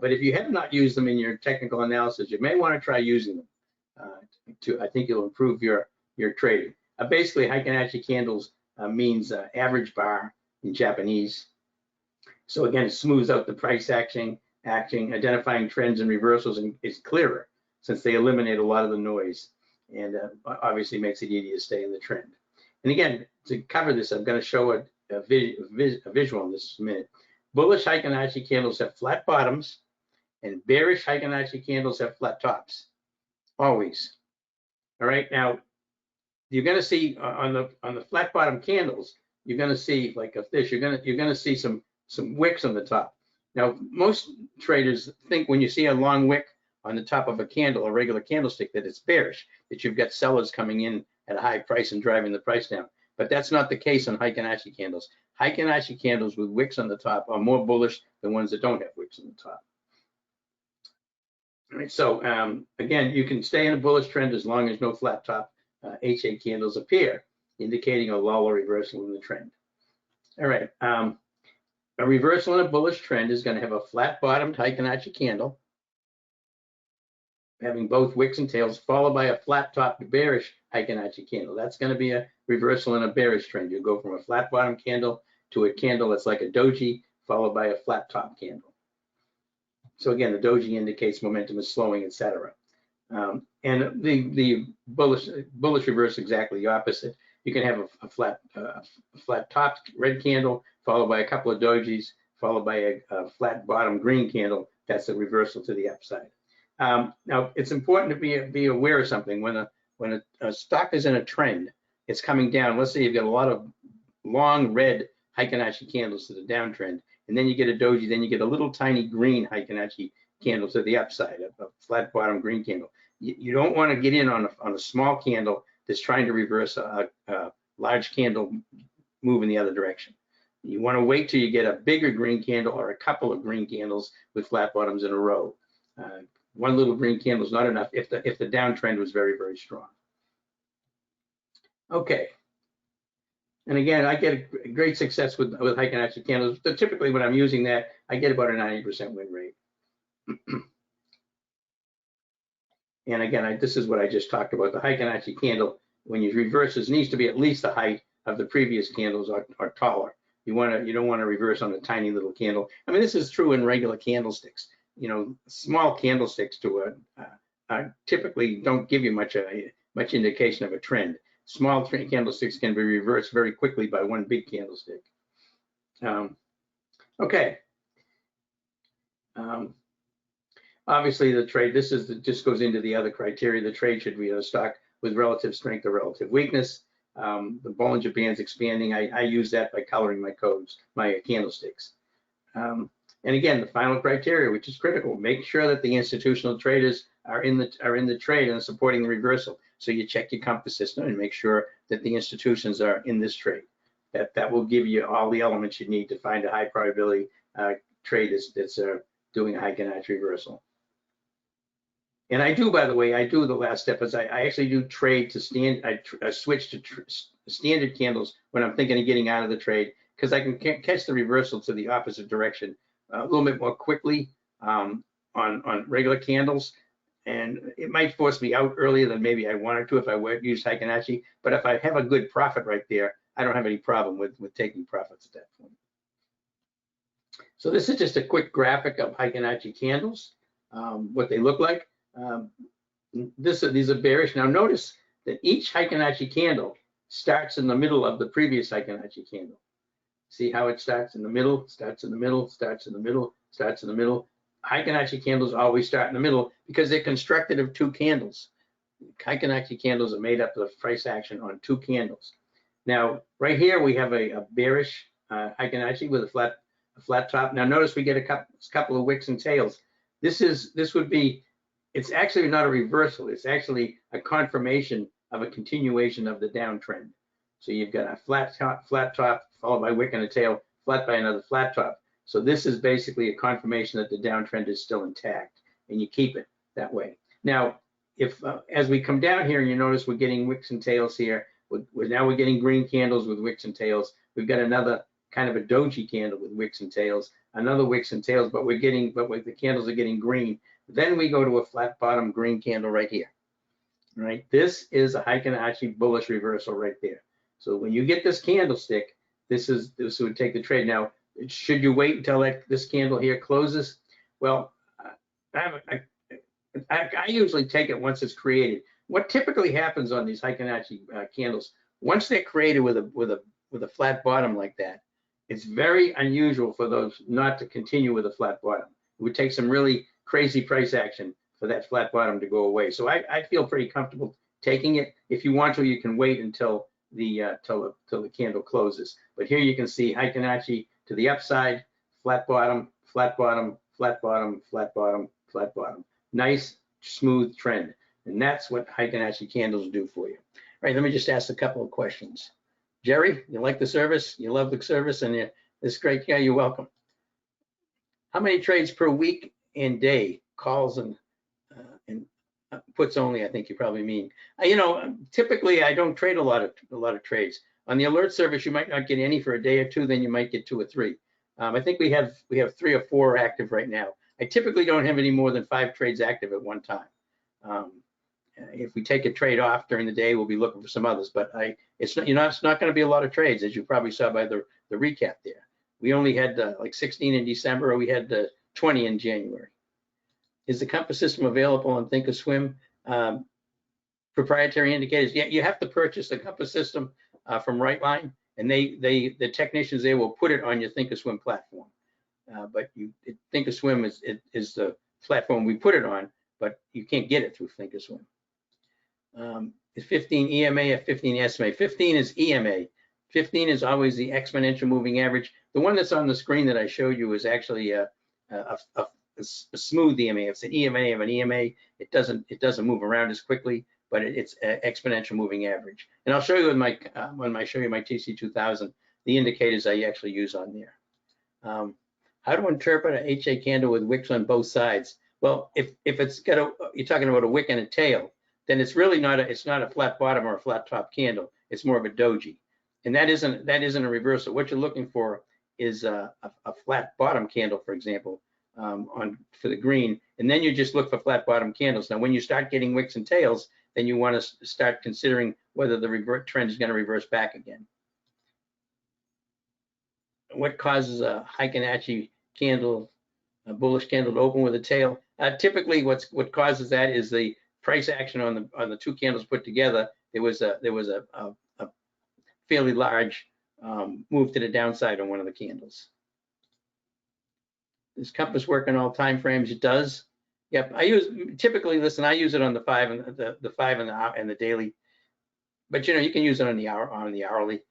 But if you have not used them in your technical analysis, you may want to try using them. I think it'll improve your trading. Basically, Heikin-Ashi candles means average bar in Japanese. So again, it smooths out the price action, identifying trends and reversals, and is clearer since they eliminate a lot of the noise, and obviously makes it easier to stay in the trend. And again, to cover this, I'm going to show a visual in this minute. Bullish Heikin-Ashi candles have flat bottoms, and bearish Heikin-Ashi candles have flat tops. Always. All right. Now, you're going to see on the flat bottom candles, you're going to see like a fish. You're going to see some wicks on the top. Now, most traders think when you see a long wick on the top of a candle, a regular candlestick, that it's bearish, that you've got sellers coming in at a high price and driving the price down. But that's not the case on Heikin-Ashi candles. Heikin-Ashi candles with wicks on the top are more bullish than ones that don't have wicks on the top. All right, so again, you can stay in a bullish trend as long as no flat top HA candles appear, indicating a lull or reversal in the trend. All right, a reversal in a bullish trend is going to have a flat bottomed Heikin-Ashi candle, having both wicks and tails, followed by a flat topped bearish Heikin-Ashi candle. That's going to be a reversal in a bearish trend. You go from a flat bottom candle to a candle that's like a doji, followed by a flat top candle. So again, the doji indicates momentum is slowing, etc. And the bullish reverse exactly the opposite. You can have a flat top red candle followed by a couple of dojis, followed by a flat bottom green candle. That's a reversal to the upside. Now, it's important to be aware of something. When a stock is in a trend, it's coming down. Let's say you've got a lot of long red Heikin-Ashi candles to the downtrend, and then you get a doji, then you get a little tiny green Heikin-Ashi candle to the upside, a flat bottom green candle. You don't want to get in on a small candle that's trying to reverse a large candle move in the other direction. You want to wait till you get a bigger green candle or a couple of green candles with flat bottoms in a row. One little green candle is not enough if the downtrend was very, very strong. Okay. And again, I get a great success with Heikin-Ashi candles. So typically, when I'm using that, I get about a 90% win rate. And again, this is what I just talked about. The Heikin-Ashi candle, when you reverse, it needs to be at least the height of the previous candles or taller. You don't want to reverse on a tiny little candle. I mean, this is true in regular candlesticks. You know, small candlesticks typically don't give you much indication of a trend. Small candlesticks can be reversed very quickly by one big candlestick. Okay. Obviously, the trade, just goes into the other criteria. The trade should be a stock with relative strength or relative weakness. The Bollinger Bands expanding, I use that by coloring my codes, my candlesticks. And again, the final criteria, which is critical, make sure that the institutional traders are in the trade and supporting the reversal. So you check your compass system and make sure that the institutions are in this trade. That will give you all the elements you need to find a high probability trade that's doing a Heikin-Ashi reversal. And I do, by the way, the last step is I actually do trade to I switch to standard candles when I'm thinking of getting out of the trade, because I can catch the reversal to the opposite direction a little bit more quickly on regular candles. And it might force me out earlier than maybe I wanted to if I would use Heikin-Ashi. But if I have a good profit right there, I don't have any problem with taking profits at that point. So this is just a quick graphic of Heikin-Ashi candles, what they look like. These are bearish. Now notice that each Heikin-Ashi candle starts in the middle of the previous Heikin-Ashi candle. See how it starts in the middle, starts in the middle, starts in the middle, starts in the middle. Heikin-Ashi candles always start in the middle because they're constructed of two candles. Heikin-Ashi candles are made up of price action on 2 candles. Now, right here we have a bearish Heikin-Ashi with a flat top. Now notice we get a couple of wicks and tails. This would be, it's actually not a reversal. It's actually a confirmation of a continuation of the downtrend. So you've got a flat top followed by wick and a tail, flat by another flat top. So this is basically a confirmation that the downtrend is still intact, and you keep it that way. Now, if as we come down here, and you notice we're getting wicks and tails here. Now we're getting green candles with wicks and tails. We've got another kind of a doji candle with wicks and tails, another wicks and tails, but the candles are getting green. Then we go to a flat bottom green candle right here. Right, this is a Heikin-Ashi bullish reversal right there. So when you get this candlestick, this would take the trade. Now, should you wait until this candle here closes? Well, I usually take it once it's created. What typically happens on these Heikin-Ashi candles, once they're created with a flat bottom like that, it's very unusual for those not to continue with a flat bottom. It would take some really crazy price action for that flat bottom to go away. So I feel pretty comfortable taking it. If you want to, you can wait until the till the candle closes. But here you can see Heikin-Ashi to the upside, flat bottom, flat bottom, flat bottom, flat bottom, flat bottom. Nice, smooth trend. And that's what Heikin-Ashi candles do for you. All right, let me just ask a couple of questions. Jerry, you like the service? You love the service, and it's great. Yeah, you're welcome. How many trades per week and day? Calls and puts only, I think you probably mean. Typically I don't trade a lot of trades. On the alert service, you might not get any for a day or two, then you might get 2 or 3. I think we have 3 or 4 active right now. I typically don't have any more than 5 trades active at one time. If we take a trade off during the day, we'll be looking for some others. But it's not going to be a lot of trades, as you probably saw by the recap there. We only had like 16 in December, or we had 20 in January. Is the compass system available on thinkorswim? Proprietary indicators? Yeah, you have to purchase the compass system from Rightline, and the technicians there will put it on your thinkorswim platform. But thinkorswim is the platform we put it on, but you can't get it through thinkorswim. Is 15 EMA or 15 SMA? 15 is EMA. 15 is always the exponential moving average. The one that's on the screen that I showed you is actually a smooth EMA. If it's an EMA of an EMA, it doesn't move around as quickly, but it's exponential moving average. And I'll show you when I show you my TC2000, the indicators I actually use on there. How to interpret an HA candle with wicks on both sides? Well, if it's got you're talking about a wick and a tail, then it's really not a flat bottom or a flat top candle. It's more of a doji, and that isn't a reversal. What you're looking for is a flat bottom candle, for example, for the green, and then you just look for flat bottom candles. Now, when you start getting wicks and tails, then you want to start considering whether the trend is going to reverse back again. What causes a Heikin-Ashi candle, a bullish candle, to open with a tail? Typically, what causes that is the price action on the 2 candles put together. There was a fairly large move to the downside on one of the candles. Does compass work on all time frames? It does. Yep. I use it on the 5 and the 5 and the daily. But you can use it on the hourly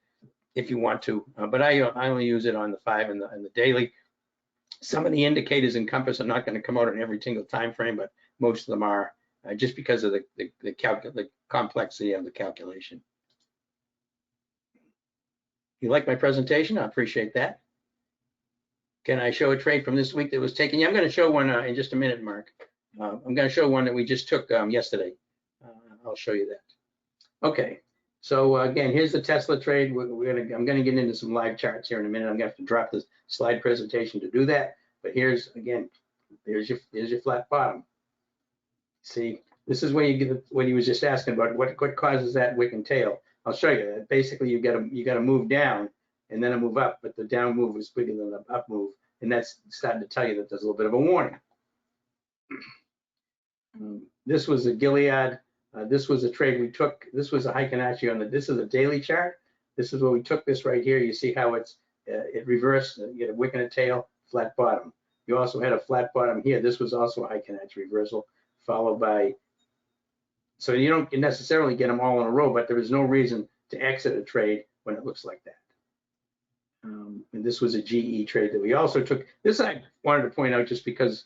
if you want to. But I only use it on the 5 and the daily. Some of the indicators in compass are not going to come out on every single time frame, but most of them are, just because of the complexity of the calculation. You like my presentation? I appreciate that. Can I show a trade from this week that was taken? Yeah, I'm going to show one in just a minute, Mark. I'm going to show one that we just took yesterday. I'll show you that. Okay, so again, here's the Tesla trade. I'm going to get into some live charts here in a minute. I'm going to have to drop the slide presentation to do that. But here's your flat bottom. See, this is where you get what he was just asking about. What causes that wick and tail? I'll show you that. Basically, you got to move down and then a move up, but the down move is bigger than the up move, and that's starting to tell you that there's a little bit of a warning. This was a Gilead. This was a trade we took. This was a Heikin-Ashi this is a daily chart. This is where we took this right here. You see how it reversed. You get a wick and a tail, flat bottom. You also had a flat bottom here. This was also a Heikin-Ashi reversal, followed by So you don't necessarily get them all in a row, but there is no reason to exit a trade when it looks like that. And this was a GE trade that we also took. This I wanted to point out just because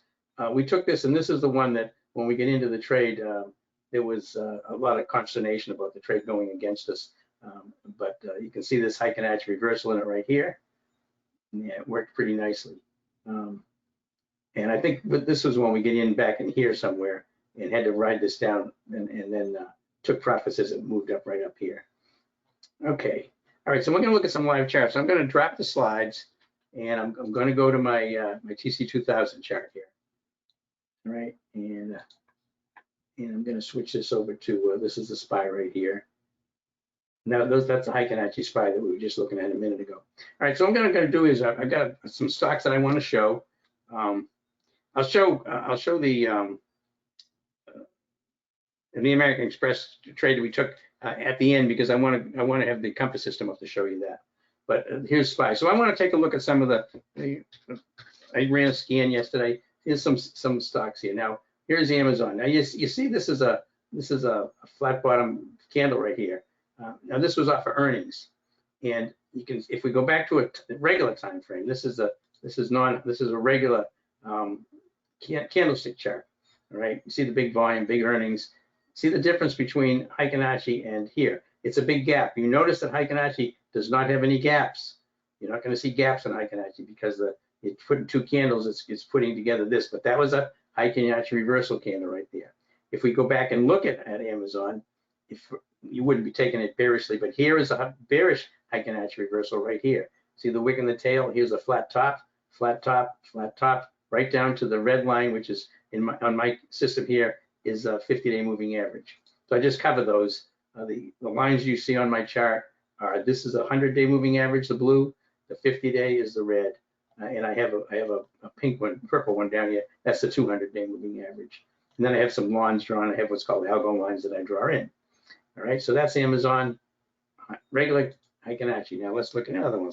we took this, and this is the one that when we get into the trade, there was a lot of consternation about the trade going against us. But you can see this Heikin-Ashi reversal in it right here. Yeah, it worked pretty nicely. And I think this was when we get in back in here somewhere and had to ride this down and then took profits as it moved up right up here. Okay. All right, so we're going to look at some live charts. I'm going to drop the slides, and I'm going to go to my my TC2000 chart here. All right, and I'm going to switch this over to this is the SPY right here. Now that's the Heikin-Ashi SPY that we were just looking at a minute ago. All right, so what I'm going to do is I've got some stocks that I want to show. I'll show the American Express trade that we took at the end because I want to have the compass system up to show you that. But here's SPY. So I want to take a look at some of the. I ran a scan yesterday. Here's some stocks here. Now here's Amazon. Now you see this is a flat bottom candle right here. Now this was off of earnings, and you can if we go back to a regular time frame. This is a regular candlestick chart. All right. You see the big volume, big earnings. See the difference between Heikin-Ashi and here. It's a big gap. You notice that Heikin-Ashi does not have any gaps. You're not going to see gaps in Heikin-Ashi because it's putting two candles, it's putting together this. But that was a Heikin-Ashi reversal candle right there. If we go back and look at Amazon, you wouldn't be taking it bearishly, but here is a bearish Heikin-Ashi reversal right here. See the wick in the tail? Here's a flat top, flat top, flat top, right down to the red line, which is on my system here, is a 50-day moving average. So I just cover those. The lines you see on my chart are, this is a 100-day moving average, the blue, the 50-day is the red, and I have a pink one, purple one down here. That's the 200-day moving average. And then I have some lines drawn. I have what's called algo lines that I draw in. All right, so that's Amazon, regular Heikin-Ashi. Now let's look at another one.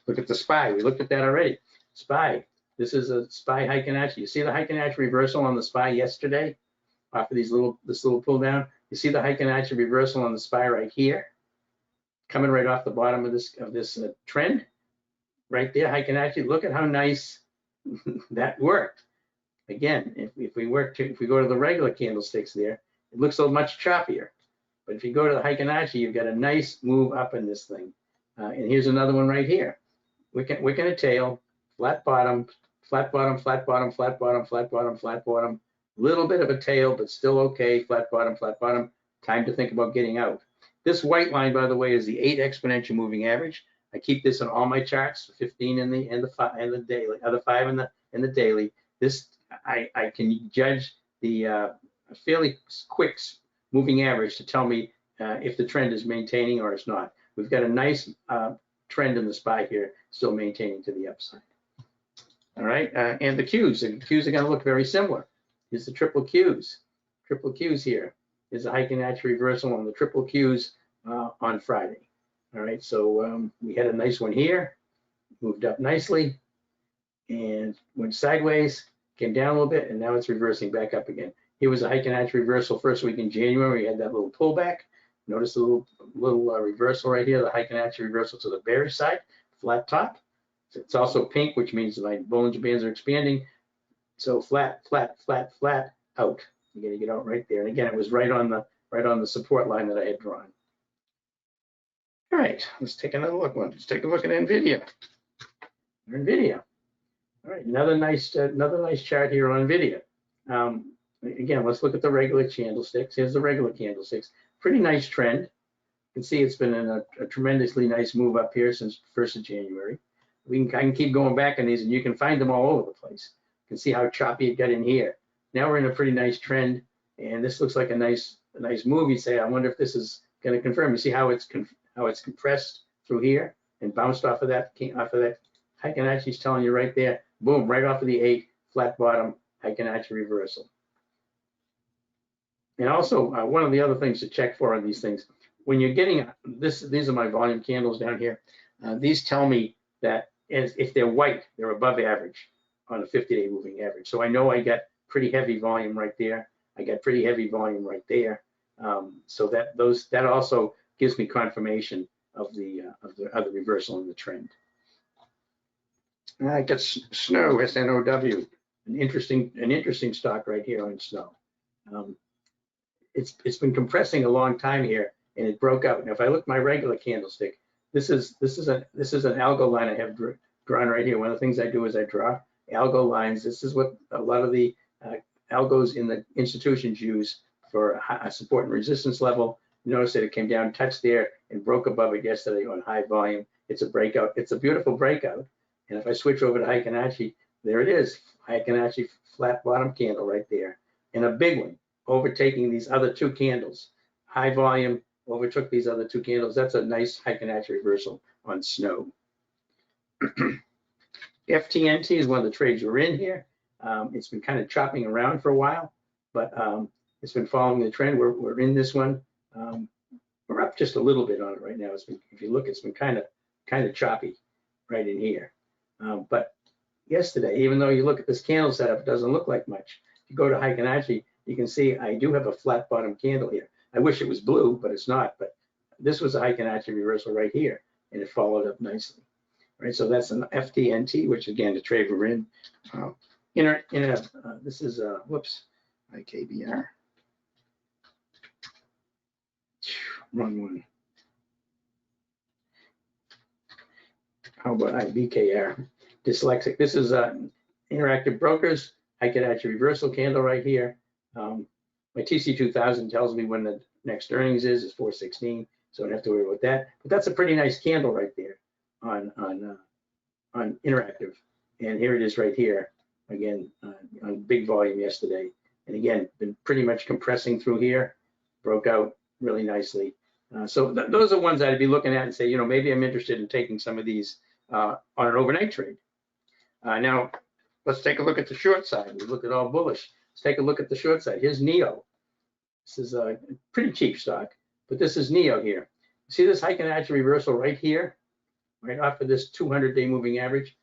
Look at the SPY. We looked at that already. SPY. This is a SPY Heikin-Ashi. You see the Heikin-Ashi reversal on the SPY yesterday? Off of this little pull down, you see the Heikin-Ashi reversal on the SPY right here, coming right off the bottom of this trend, right there. Heikin-Ashi. Look at how nice that worked. Again, if we go to the regular candlesticks there, it looks so much choppier. But if you go to the Heikin-Ashi, you've got a nice move up in this thing. And here's another one right here. Wick and a tail, flat bottom, flat bottom, flat bottom, flat bottom, flat bottom, flat bottom. Little bit of a tail, but still okay. Flat bottom, flat bottom. Time to think about getting out. This white line, by the way, is the 8 exponential moving average. I keep this in all my charts, 15 in the daily, other 5 in the daily. This I can judge the fairly quick moving average to tell me if the trend is maintaining or it's not. We've got a nice trend in the SPY here, still maintaining to the upside. All right, and the Qs. The Qs are going to look very similar. Here's the triple Qs. Triple Qs here is a Heikin-Ashi reversal on the triple Qs on Friday. All right, so we had a nice one here, moved up nicely, and went sideways, came down a little bit, and now it's reversing back up again. Here was a Heikin-Ashi reversal first week in January. We had that little pullback. Notice a little reversal right here, the Heikin-Ashi reversal to the bearish side, flat top. It's also pink, which means my Bollinger Bands are expanding. So flat, flat, flat, flat, out. You're gonna get out right there. And again, it was right on the support line that I had drawn. All right, let's take another look. Let's take a look at NVIDIA. NVIDIA. All right, another nice chart here on NVIDIA. Again, let's look at the regular candlesticks. Here's the regular candlesticks. Pretty nice trend. You can see it's been in a tremendously nice move up here since 1st of January. I can keep going back on these, and you can find them all over the place. You can see how choppy it got in here. Now we're in a pretty nice trend, and this looks like a nice move. You say, I wonder if this is going to confirm. You see how it's compressed through here and bounced off of that. Heikin-Ashi is telling you right there, boom, right off of the 8, flat bottom, Heikin-Ashi reversal. And also, one of the other things to check for on these things, when you're getting this, these are my volume candles down here. These tell me that if they're white, they're above average on a 50-day moving average. So I know I got pretty heavy volume right there. I got pretty heavy volume right there. So that also gives me confirmation of the reversal in the trend. I got snow, SNOW, an interesting stock right here on snow. It's been compressing a long time here, and it broke out. Now, if I look at my regular candlestick, this is an algo line I have drawn right here. One of the things I do is I draw algo lines. This is what a lot of the algos in the institutions use for a support and resistance level. Notice that it came down, touched there, and broke above it yesterday on high volume. It's a breakout. It's a beautiful breakout. And if I switch over to Heikin-Ashi, there it is, Heikin-Ashi flat bottom candle right there, and a big one, overtaking these other two candles. High volume overtook these other two candles. That's a nice Heikin-Ashi reversal on snow. FTNT is one of the trades we're in here. It's been kind of chopping around for a while, but it's been following the trend. We're in this one. We're up just a little bit on it right now. If you look, it's been kind of choppy right in here. But yesterday, even though you look at this candle setup, it doesn't look like much. If you go to Heikin-Ashi, you can see I do have a flat bottom candle here. I wish it was blue, but it's not. But this was a Heikin-Ashi reversal right here, and it followed up nicely. Right, so that's an FTNT, which again, the trade we're in. This is whoops, IKBR. Wrong one. How about IBKR? Dyslexic. This is Interactive Brokers. Heikin-Ashi reversal candle right here. My TC2000 tells me when the next earnings is 416, so I don't have to worry about that. But that's a pretty nice candle right there on Interactive. And here it is right here, again, on big volume yesterday. And again, been pretty much compressing through here, broke out really nicely. So those are ones I'd be looking at and say, maybe I'm interested in taking some of these on an overnight trade. Now, let's take a look at the short side. We look at all bullish. Let's take a look at the short side. Here's NEO. This is a pretty cheap stock, but this is NEO here. See this Heikin-Ashi reversal right here, right off of this 200-day moving average?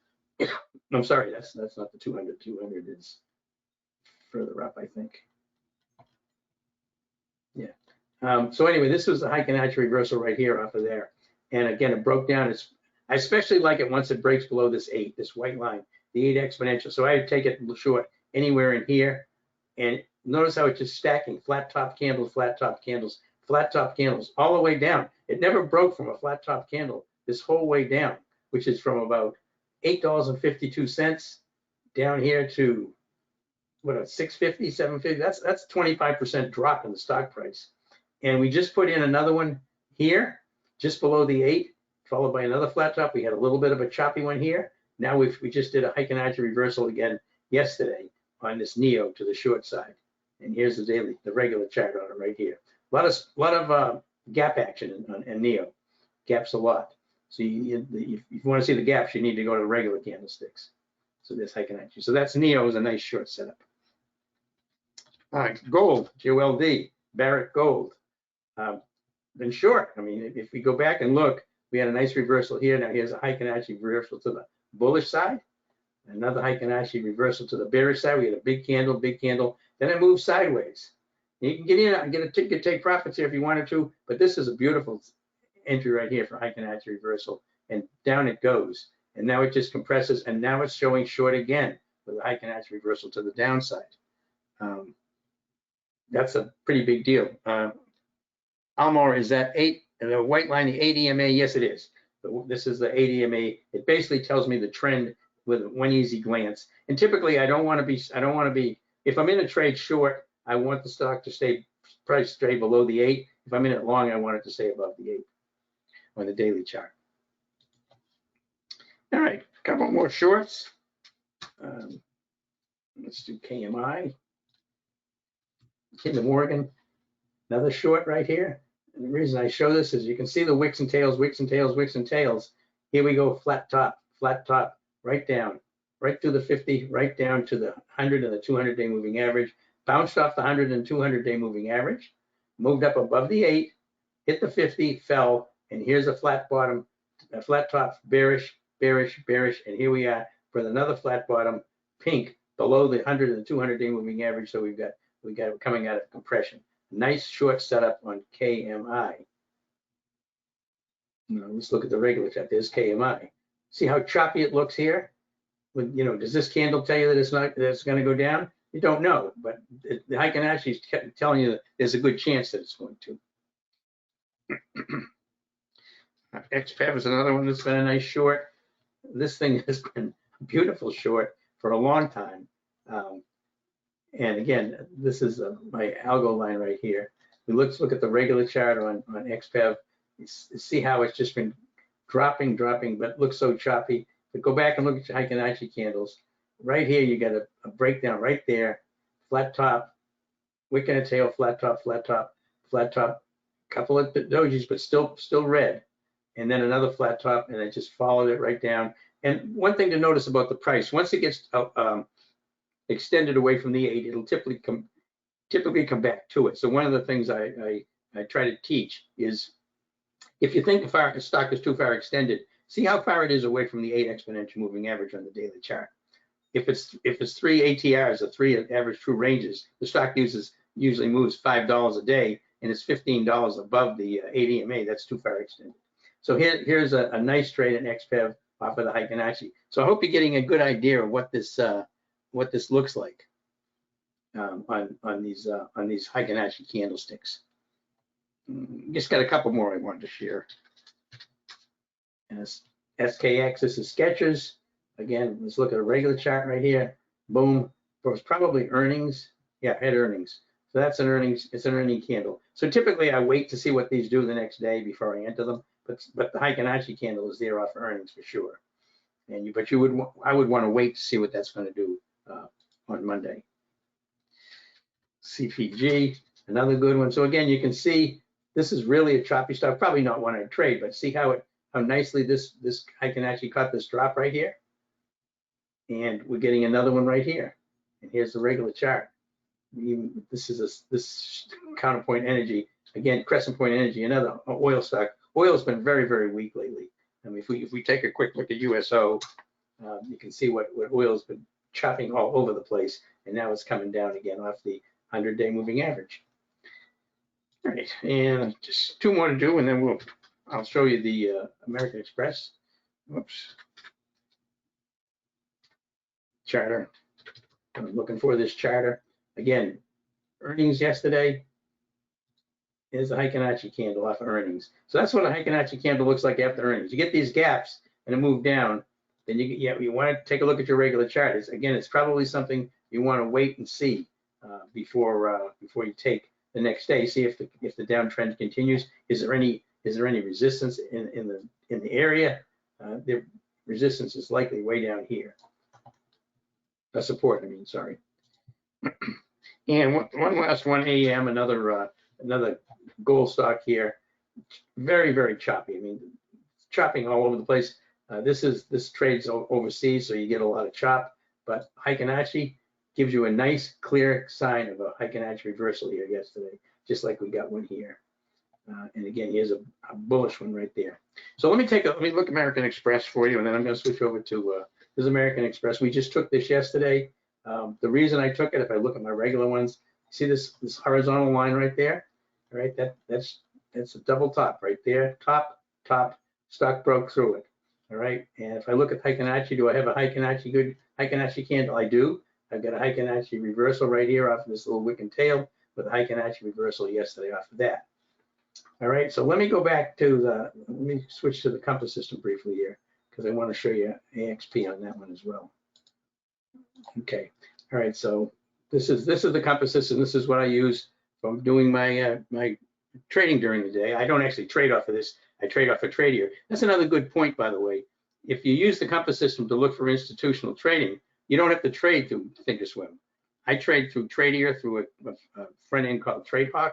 I'm sorry, that's not the 200. 200 is further up, I think. Yeah. So anyway, this was the Heikin-Ashi reversal right here off of there. And again, it broke down. I especially like it once it breaks below this 8, this white line, the 8 exponential. So I would take it short anywhere in here. And notice how it's just stacking, flat top candles, flat top candles, flat top candles, all the way down. It never broke from a flat top candle this whole way down, which is from about $8.52 down here to what, $6.50, $7.50. That's 25% drop in the stock price. And we just put in another one here, just below the 8, followed by another flat top. We had a little bit of a choppy one here. Now we just did a Heikin-Ashi reversal again yesterday on this NEO to the short side. And here's the daily, the regular chart on it right here. A lot of gap action in NEO. Gaps a lot. So if you want to see the gaps, you need to go to the regular candlesticks. So this Heikin-Ashi. So that's NEO is a nice short setup. All right, gold, GOLD, Barrick Gold. Been short. I mean, if we go back and look, we had a nice reversal here. Now here's a Heikin-Ashi reversal to the bullish side. Another Heikin-Ashi reversal to the bearish side. We had a big candle, then it moved sideways. You can get in and take profits here if you wanted to, but this is a beautiful entry right here for Heikin-Ashi reversal, and down it goes. And now it just compresses, and now it's showing short again with a Heikin-Ashi reversal to the downside. That's a pretty big deal. Almor is that 8, and the white line, the 8 EMA, yes it is. But this is the 8 EMA. It basically tells me the trend with one easy glance. And typically I don't want to be, if I'm in a trade short, I want the stock to stay price stay below the 8. If I'm in it long, I want it to stay above the 8 on the daily chart. All right, a couple more shorts. Let's do KMI. Kinder Morgan, another short right here. And the reason I show this is you can see the wicks and tails, wicks and tails, wicks and tails. Here we go, flat top, right down, right through the 50, right down to the 100 and the 200-day moving average. Bounced off the 100 and 200-day moving average, moved up above the 8, hit the 50, fell, and here's a flat bottom, a flat top, bearish, bearish, bearish, and here we are with another flat bottom, pink, below the 100 and 200-day moving average. So we got it coming out of compression. nice short setup on KMI. Now, let's look at the regular chart. There's KMI. See how choppy it looks here? When, you know, does this candle tell you that it's not, that it's going to go down? You don't know, but the Heikin-Ashi is telling you that there's a good chance that it's going to. XPEV is another one that's been a nice short. This thing has been a beautiful short for a long time. And again, this is my algo line right here. Let's look at the regular chart on XPEV. You see how it's just been dropping, but looks so choppy. But go back and look at your Heikin-Ashi candles. Right here, you got a breakdown right there. Flat top, wick and a tail, flat top, flat top, flat top. Couple of dojis, but still red. And then another flat top, and I just followed it right down. And one thing to notice about the price, once it gets extended away from the 8, it'll typically come back to it. So one of the things I try to teach is, if you think the stock is too far extended, see how far it is away from the 8 exponential moving average on the daily chart. If it's 3 ATRs or 3 average true ranges, the stock usually moves $5 a day, and it's $15 above the 8 EMA. That's too far extended. So here's a nice trade in XPEV off of the Heikin-Ashi. So I hope you're getting a good idea of what this looks like on these Heikin-Ashi candlesticks. Just got a couple more I wanted to share. And SKX, this is Skechers. Again, let's look at a regular chart right here. Boom. It was probably earnings. Yeah, had earnings. So that's an earnings. It's an earning candle. So typically I wait to see what these do the next day before I enter them. But the Heikin-Ashi candle is there off earnings for sure. And I would want to wait to see what that's going to do on Monday. CPG, another good one. So again, you can see this is really a choppy stock. Probably not one I'd trade, but see how nicely this Heikin-Ashi cut this drop right here. And we're getting another one right here. And here's the regular chart. This counterpoint energy, again, crescent point energy, another oil stock. Oil's been very, very weak lately. I mean, if we take a quick look at USO, you can see what oil's been chopping all over the place, and now it's coming down again off the 100-day moving average. All right, and just 2 more to do, and then I'll show you the American Express. Whoops. Charter. I'm looking for this charter. Again, earnings yesterday. Here's the Heikin-Ashi candle off of earnings. So that's what a Heikin-Ashi candle looks like after earnings. You get these gaps and it move down, then you want to take a look at your regular chart. It's probably something you want to wait and see before you take the next day. See if the downtrend continues. Is there any resistance in the area? The resistance is likely way down here. Support, I mean, sorry. And one last one, AM, another gold stock here. Very, very choppy. I mean, chopping all over the place. This trades overseas, so you get a lot of chop. But Heikin-Ashi gives you a nice, clear sign of a Heikin-Ashi reversal here yesterday, just like we got one here. And again, here's a bullish one right there. So let me look American Express for you, and then I'm going to switch over to this American Express. We just took this yesterday. The reason I took it, if I look at my regular ones, see this horizontal line right there? All right, that's a double top right there. Top, stock broke through it. All right, and if I look at Heikin-Ashi, do I have a good Heikin-Ashi candle? I do. I've got a Heikin-Ashi reversal right here off of this little wick and tail with a Heikin-Ashi reversal yesterday off of that. All right, so let me go back to let me switch to the compass system briefly here, because I want to show you AXP on that one as well. Okay, all right, so this is the compass system. This is what I use from doing my my trading during the day. I don't actually trade off of this. I trade off of Tradier. That's another good point, by the way. If you use the compass system to look for institutional trading, you don't have to trade through Thinkorswim. I trade through Tradier through a front end called TradeHawk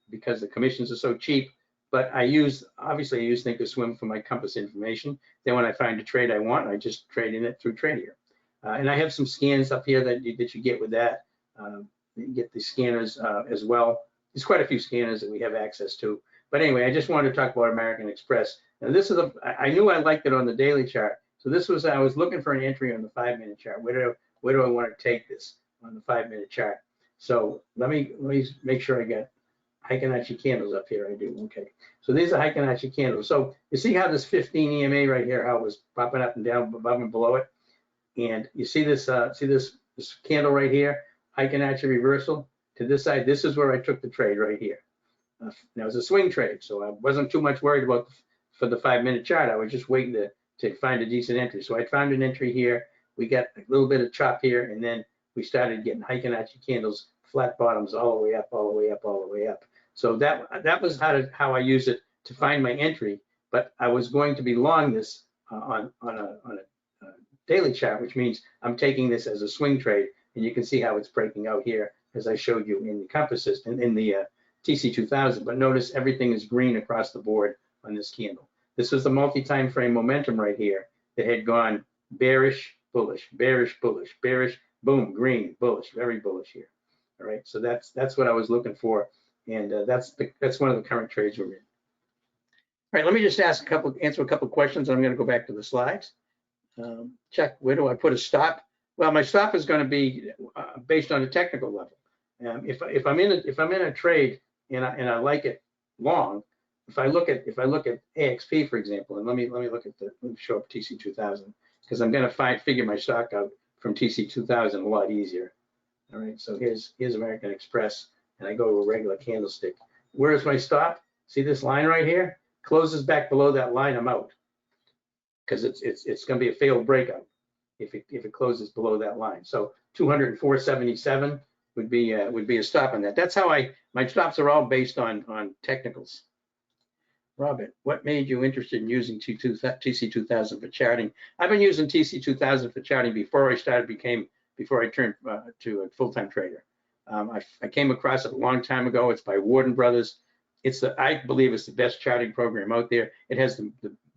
because the commissions are so cheap. But obviously I use Thinkorswim for my compass information. Then when I find a trade I want, I just trade in it through Tradier. And I have some scans up here that you get with that. You get the scanners as well. There's quite a few scanners that we have access to. But anyway, I just wanted to talk about American Express. Now this is I knew I liked it on the daily chart. So I was looking for an entry on the 5-minute chart. Where do I want to take this on the 5-minute chart? So let me make sure I get Heikin-Ashi candles up here. I do. Okay. So these are Heikin-Ashi candles. So you see how this 15 EMA right here, how it was popping up and down above and below it. And you see this candle right here, Heikin-Ashi reversal to this side. This is where I took the trade right here. Now it's a swing trade, so I wasn't too much worried about for the 5-minute chart. I was just waiting to find a decent entry. So I found an entry here. We got a little bit of chop here, and then we started getting Heikin-Ashi candles, flat bottoms all the way up, all the way up, all the way up. So that was how I used it to find my entry. But I was going to be long this on a daily chart, which means I'm taking this as a swing trade, and you can see how it's breaking out here, as I showed you in the compass system, in the TC2000. But notice everything is green across the board on this candle. This was the multi-time frame momentum right here that had gone bearish, bullish, bearish, bullish, bearish, boom, green, bullish, very bullish here. All right, so that's what I was looking for, and that's one of the current trades we're in. All right, let me just answer a couple questions. I'm going to go back to the slides. Check, where do I put a stop? Well, my stop is going to be based on a technical level. If I'm in a trade and I like it long, if I look at AXP, for example, and let me show up TC2000, because I'm going to figure my stock out from TC2000 a lot easier. All right, so here's American Express, and I go to a regular candlestick. Where's my stop? See this line right here? Closes back below that line, I'm out, because it's going to be a failed breakout if it closes below that line. So 204.77 would be a stop on that. That's how my stops are all based on technicals. Robert, what made you interested in using TC2000 for charting? I've been using TC2000 for charting before I turned to a full-time trader. I came across it a long time ago. It's by Warden Brothers. I believe it's the best charting program out there. It has the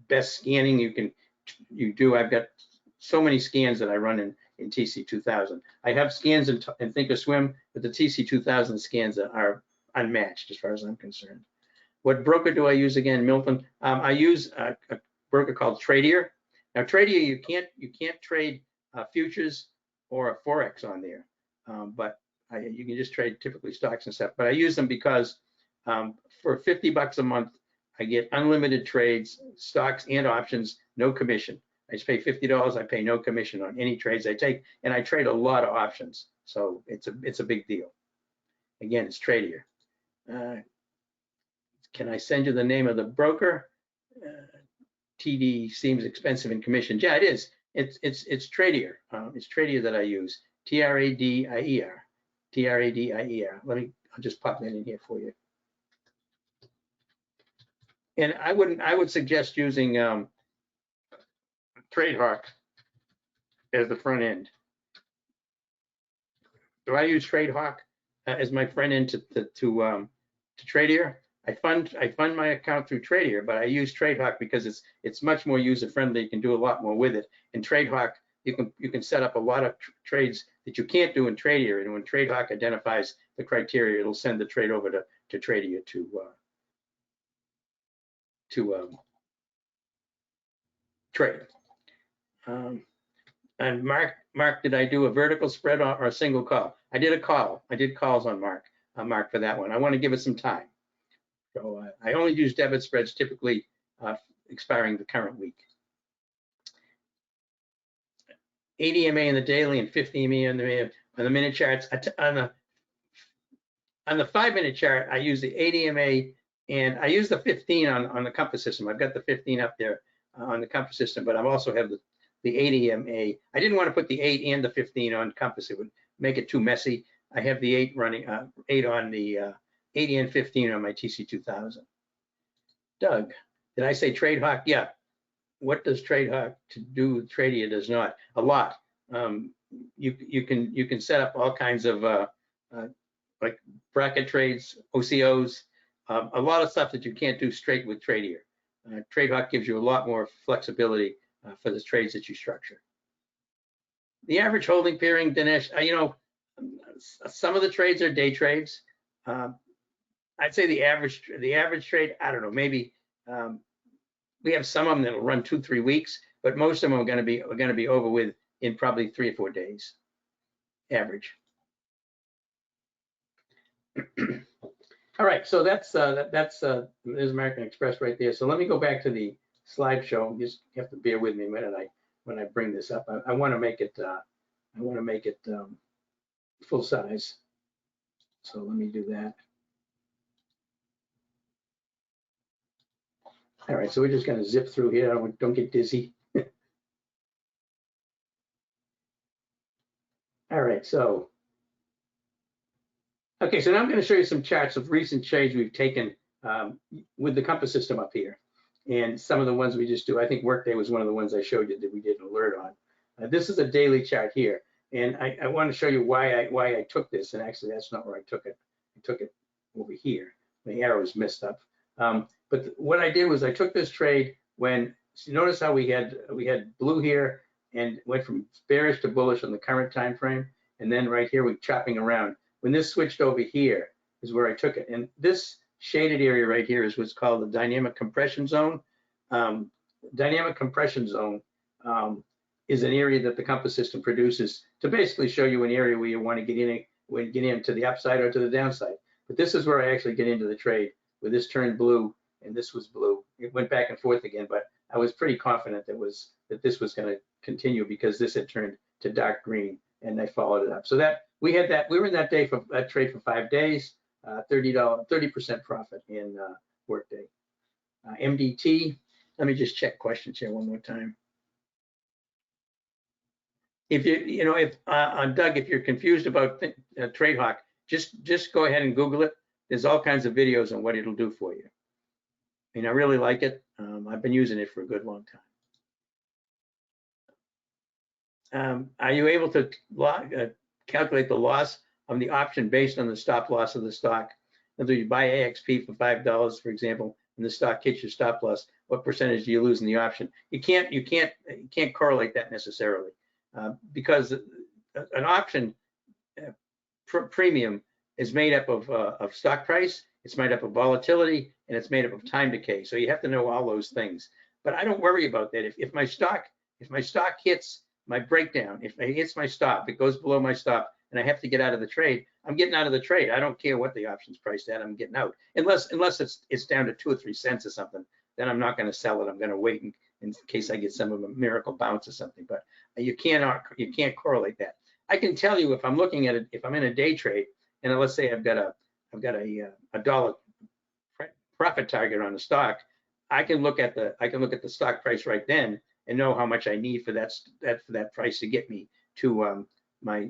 best scanning you do. I've got so many scans that I run in TC2000. I have scans in Thinkorswim, but the TC2000 scans are unmatched as far as I'm concerned. What broker do I use again, Milton? I use a broker called Tradier. Now, Tradier, you can't trade futures or a forex on there, but you can just trade typically stocks and stuff. But I use them because for $50 a month, I get unlimited trades, stocks and options, no commission. I just pay $50. I pay no commission on any trades I take, and I trade a lot of options, so it's a big deal. Again, it's Tradier. Can I send you the name of the broker? TD seems expensive in commissions. Yeah, it is. It's Tradier. It's Tradier that I use. Tradier. Tradier. I'll just pop that in here for you. And I would suggest using TradeHawk as the front end. Do I use TradeHawk as my front end to Tradier? I fund my account through Tradier, but I use TradeHawk because it's much more user friendly. You can do a lot more with it. In TradeHawk, you can set up a lot of trades that you can't do in Tradier, and when TradeHawk identifies the criteria, it'll send the trade over to Tradier to trade. And Mark, did I do a vertical spread or a single call? I did a call. I did calls on Mark for that one. I want to give it some time. So I only use debit spreads typically expiring the current week. 80 EMA in the daily and 50 EMA on the minute charts. On the 5-minute chart, I use the 80 EMA and I use the 15 on the compass system. I've got the 15 up there on the compass system, but I also have the 80 EMA. I didn't want to put the 8 and the 15 on compass. It would make it too messy. I have the 8 running, 8 on the 80 and 15 on my TC2000. Doug, did I say TradeHawk? Yeah. What does TradeHawk to do? Tradier does not. A lot. You can set up all kinds of like bracket trades, OCOs, a lot of stuff that you can't do straight with Tradier. TradeHawk gives you a lot more flexibility for the trades that you structure. The average holding period, Dinesh, some of the trades are day trades. I'd say the average trade, I don't know, maybe we have some of them that'll run 2-3 weeks, but most of them are going to be over with in probably 3 or 4 days, average. All right, so there's American Express right there. So let me go back to the slideshow. Just have to bear with me a minute. When I bring this up, I want to make it full size. So let me do that. All right, so we're just going to zip through here. Don't get dizzy. All right, so okay, so now I'm going to show you some charts of recent trades we've taken with the compass system up here, and some of the ones we just do. I think Workday was one of the ones I showed you that we did an alert on. This is a daily chart here, and I want to show you why I took this. And actually, that's not where I took it. I took it over here. The arrow is messed up. But what I did was I took this trade when, so notice how we had blue here and went from bearish to bullish on the current time frame, and then right here we're chopping around. When this switched over here is where I took it, and this shaded area right here is what's called the dynamic compression zone. Dynamic compression zone is an area that the compass system produces to basically show you an area where you want to get in to the upside or to the downside. But this is where I actually get into the trade, where this turned blue and this was blue. It went back and forth again, but I was pretty confident that this was going to continue because this had turned to dark green, and I followed it up. So that we were in that trade for 5 days, 30% profit in Workday. MDT. Let me just check questions here one more time. If Doug, if you're confused about TradeHawk, just go ahead and Google it. There's all kinds of videos on what it'll do for you. I really like it. I've been using it for a good long time. Are you able to calculate the loss of the option based on the stop loss of the stock? In other words, you buy AXP for $5, for example, and the stock hits your stop loss. What percentage do you lose in the option? You can't correlate that necessarily because an option premium is made up of stock price, it's made up of volatility, and it's made up of time decay. So you have to know all those things. But I don't worry about that. If my stock hits my breakdown, if it hits my stop, it goes below my stop, and I have to get out of the trade, I'm getting out of the trade. I don't care what the option's priced at, I'm getting out. Unless it's down to 2 or 3 cents or something, then I'm not going to sell it. I'm going to wait in case I get some of a miracle bounce or something. But you can't correlate that. I can tell you if I'm looking at it, if I'm in a day trade, and let's say I've got a dollar profit target on the stock, I can look at the stock price right then and know how much I need for that price to get me to my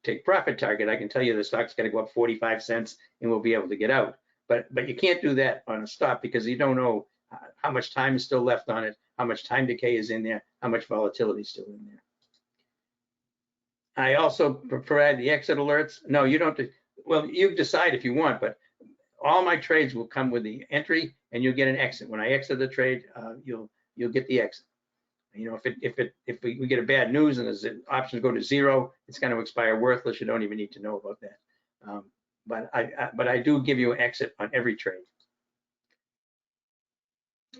take profit target. I can tell you the stock's got to go up 45 cents and we'll be able to get out. But you can't do that on a stop because you don't know how much time is still left on it, how much time decay is in there, how much volatility is still in there. I also provide the exit alerts. No, you don't. Well, you decide if you want, but all my trades will come with the entry and you'll get an exit. When I exit the trade, you'll get the exit. If we get a bad news and the options go to 0, it's going to expire worthless. You don't even need to know about that. But I do give you an exit on every trade.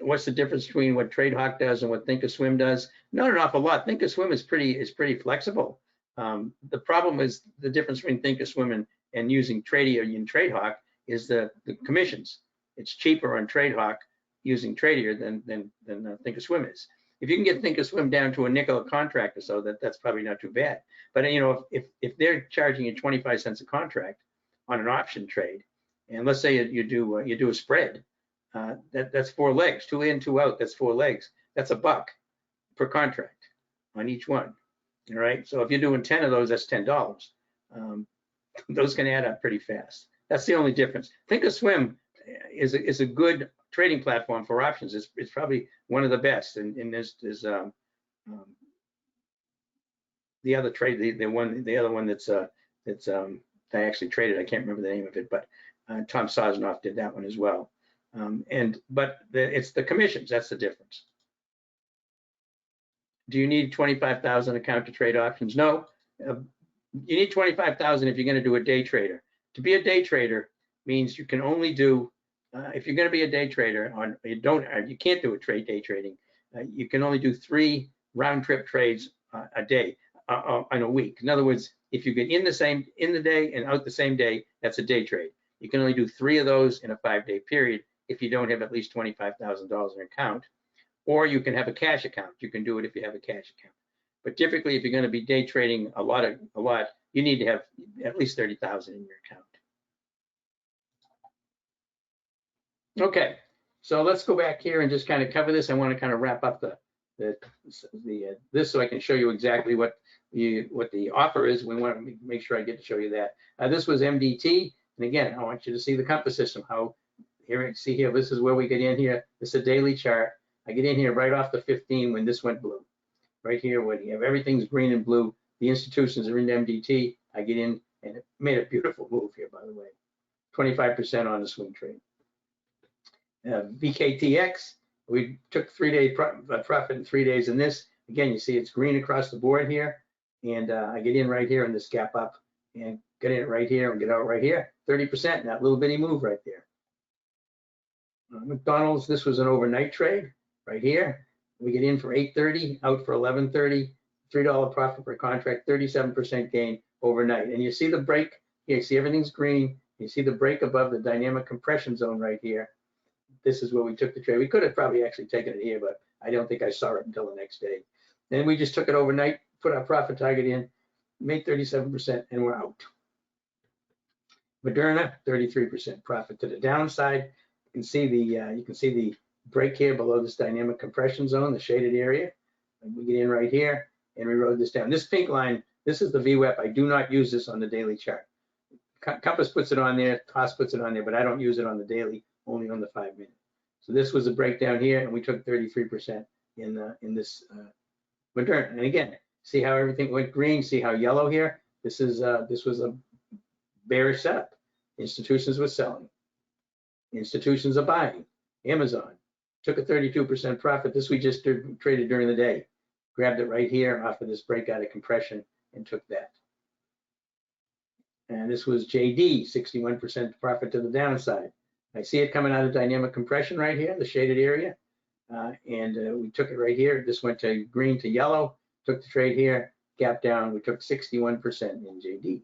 What's the difference between what TradeHawk does and what Thinkorswim does? Not an awful lot. Thinkorswim is pretty flexible. The problem is the difference between Thinkorswim and using Tradier and TradeHawk is the commissions. It's cheaper on TradeHawk using Tradier than Thinkorswim is. If you can get Thinkorswim down to a nickel a contract or so, that's probably not too bad. But if they're charging you 25 cents a contract on an option trade, and let's say you do a spread, that's 4 legs, 2 in, 2 out. That's 4 legs. That's $1 per contract on each one. All right. So if you're doing 10 of those, that's $10. Those can add up pretty fast. That's the only difference. Thinkorswim is a good trading platform for options. It's probably one of the best. And there's the other trade, the other one that's I actually traded. I can't remember the name of it, but Tom Sosnoff did that one as well. But it's the commissions. That's the difference. Do you need 25,000 account to trade options? No. You need 25,000 if you're going to do a day trader. To be a day trader means you can only do if you're going to be a day trader you can't do day trading. You can only do 3 round trip trades a day in a week. In other words, if you get in the day and out the same day, that's a day trade. You can only do 3 of those in a 5-day period if you don't have at least $25,000 in account, or you can have a cash account. You can do it if you have a cash account. But typically, if you're going to be day trading a lot, you need to have at least 30,000 in your account. Okay, so let's go back here and just kind of cover this. I want to kind of wrap up this so I can show you exactly what the offer is. We want to make sure I get to show you that. This was MDT, and again, I want you to see the compass system. How here, see here, this is where we get in here. This is a daily chart. I get in here right off the 15 when this went blue. Right here, when you have everything's green and blue, the institutions are in MDT. I get in, and it made a beautiful move here, by the way. 25% on the swing trade. VKTX, we took 3-day profit in 3 days in this. Again, you see it's green across the board here, and I get in right here in this gap up, and get in right here and get out right here. 30%, that little bitty move right there. McDonald's, this was an overnight trade right here. We get in for 8.30, out for 11.30, $3 profit per contract, 37% gain overnight. And you see the break here, you see everything's green. You see the break above the dynamic compression zone right here. This is where we took the trade. We could have probably actually taken it here, but I don't think I saw it until the next day. Then we just took it overnight, put our profit target in, made 37%, and we're out. Moderna, 33% profit to the downside. You can see the break here below this dynamic compression zone, the shaded area. And we get in right here, and we rode this down. This pink line, this is the VWAP. I do not use this on the daily chart. Compass puts it on there, Toss puts it on there, but I don't use it on the daily, only on the 5-minute. So this was a breakdown here, and we took 33% in this Moderna. And again, see how everything went green. See how yellow here. This was a bearish setup. Institutions were selling. Institutions are buying. Amazon took a 32% profit. This we just traded during the day. Grabbed it right here off of this breakout of compression and took that. And this was JD, 61% profit to the downside. I see it coming out of dynamic compression right here, the shaded area. We took it right here. This went to green to yellow, took the trade here, gap down. We took 61% in JD.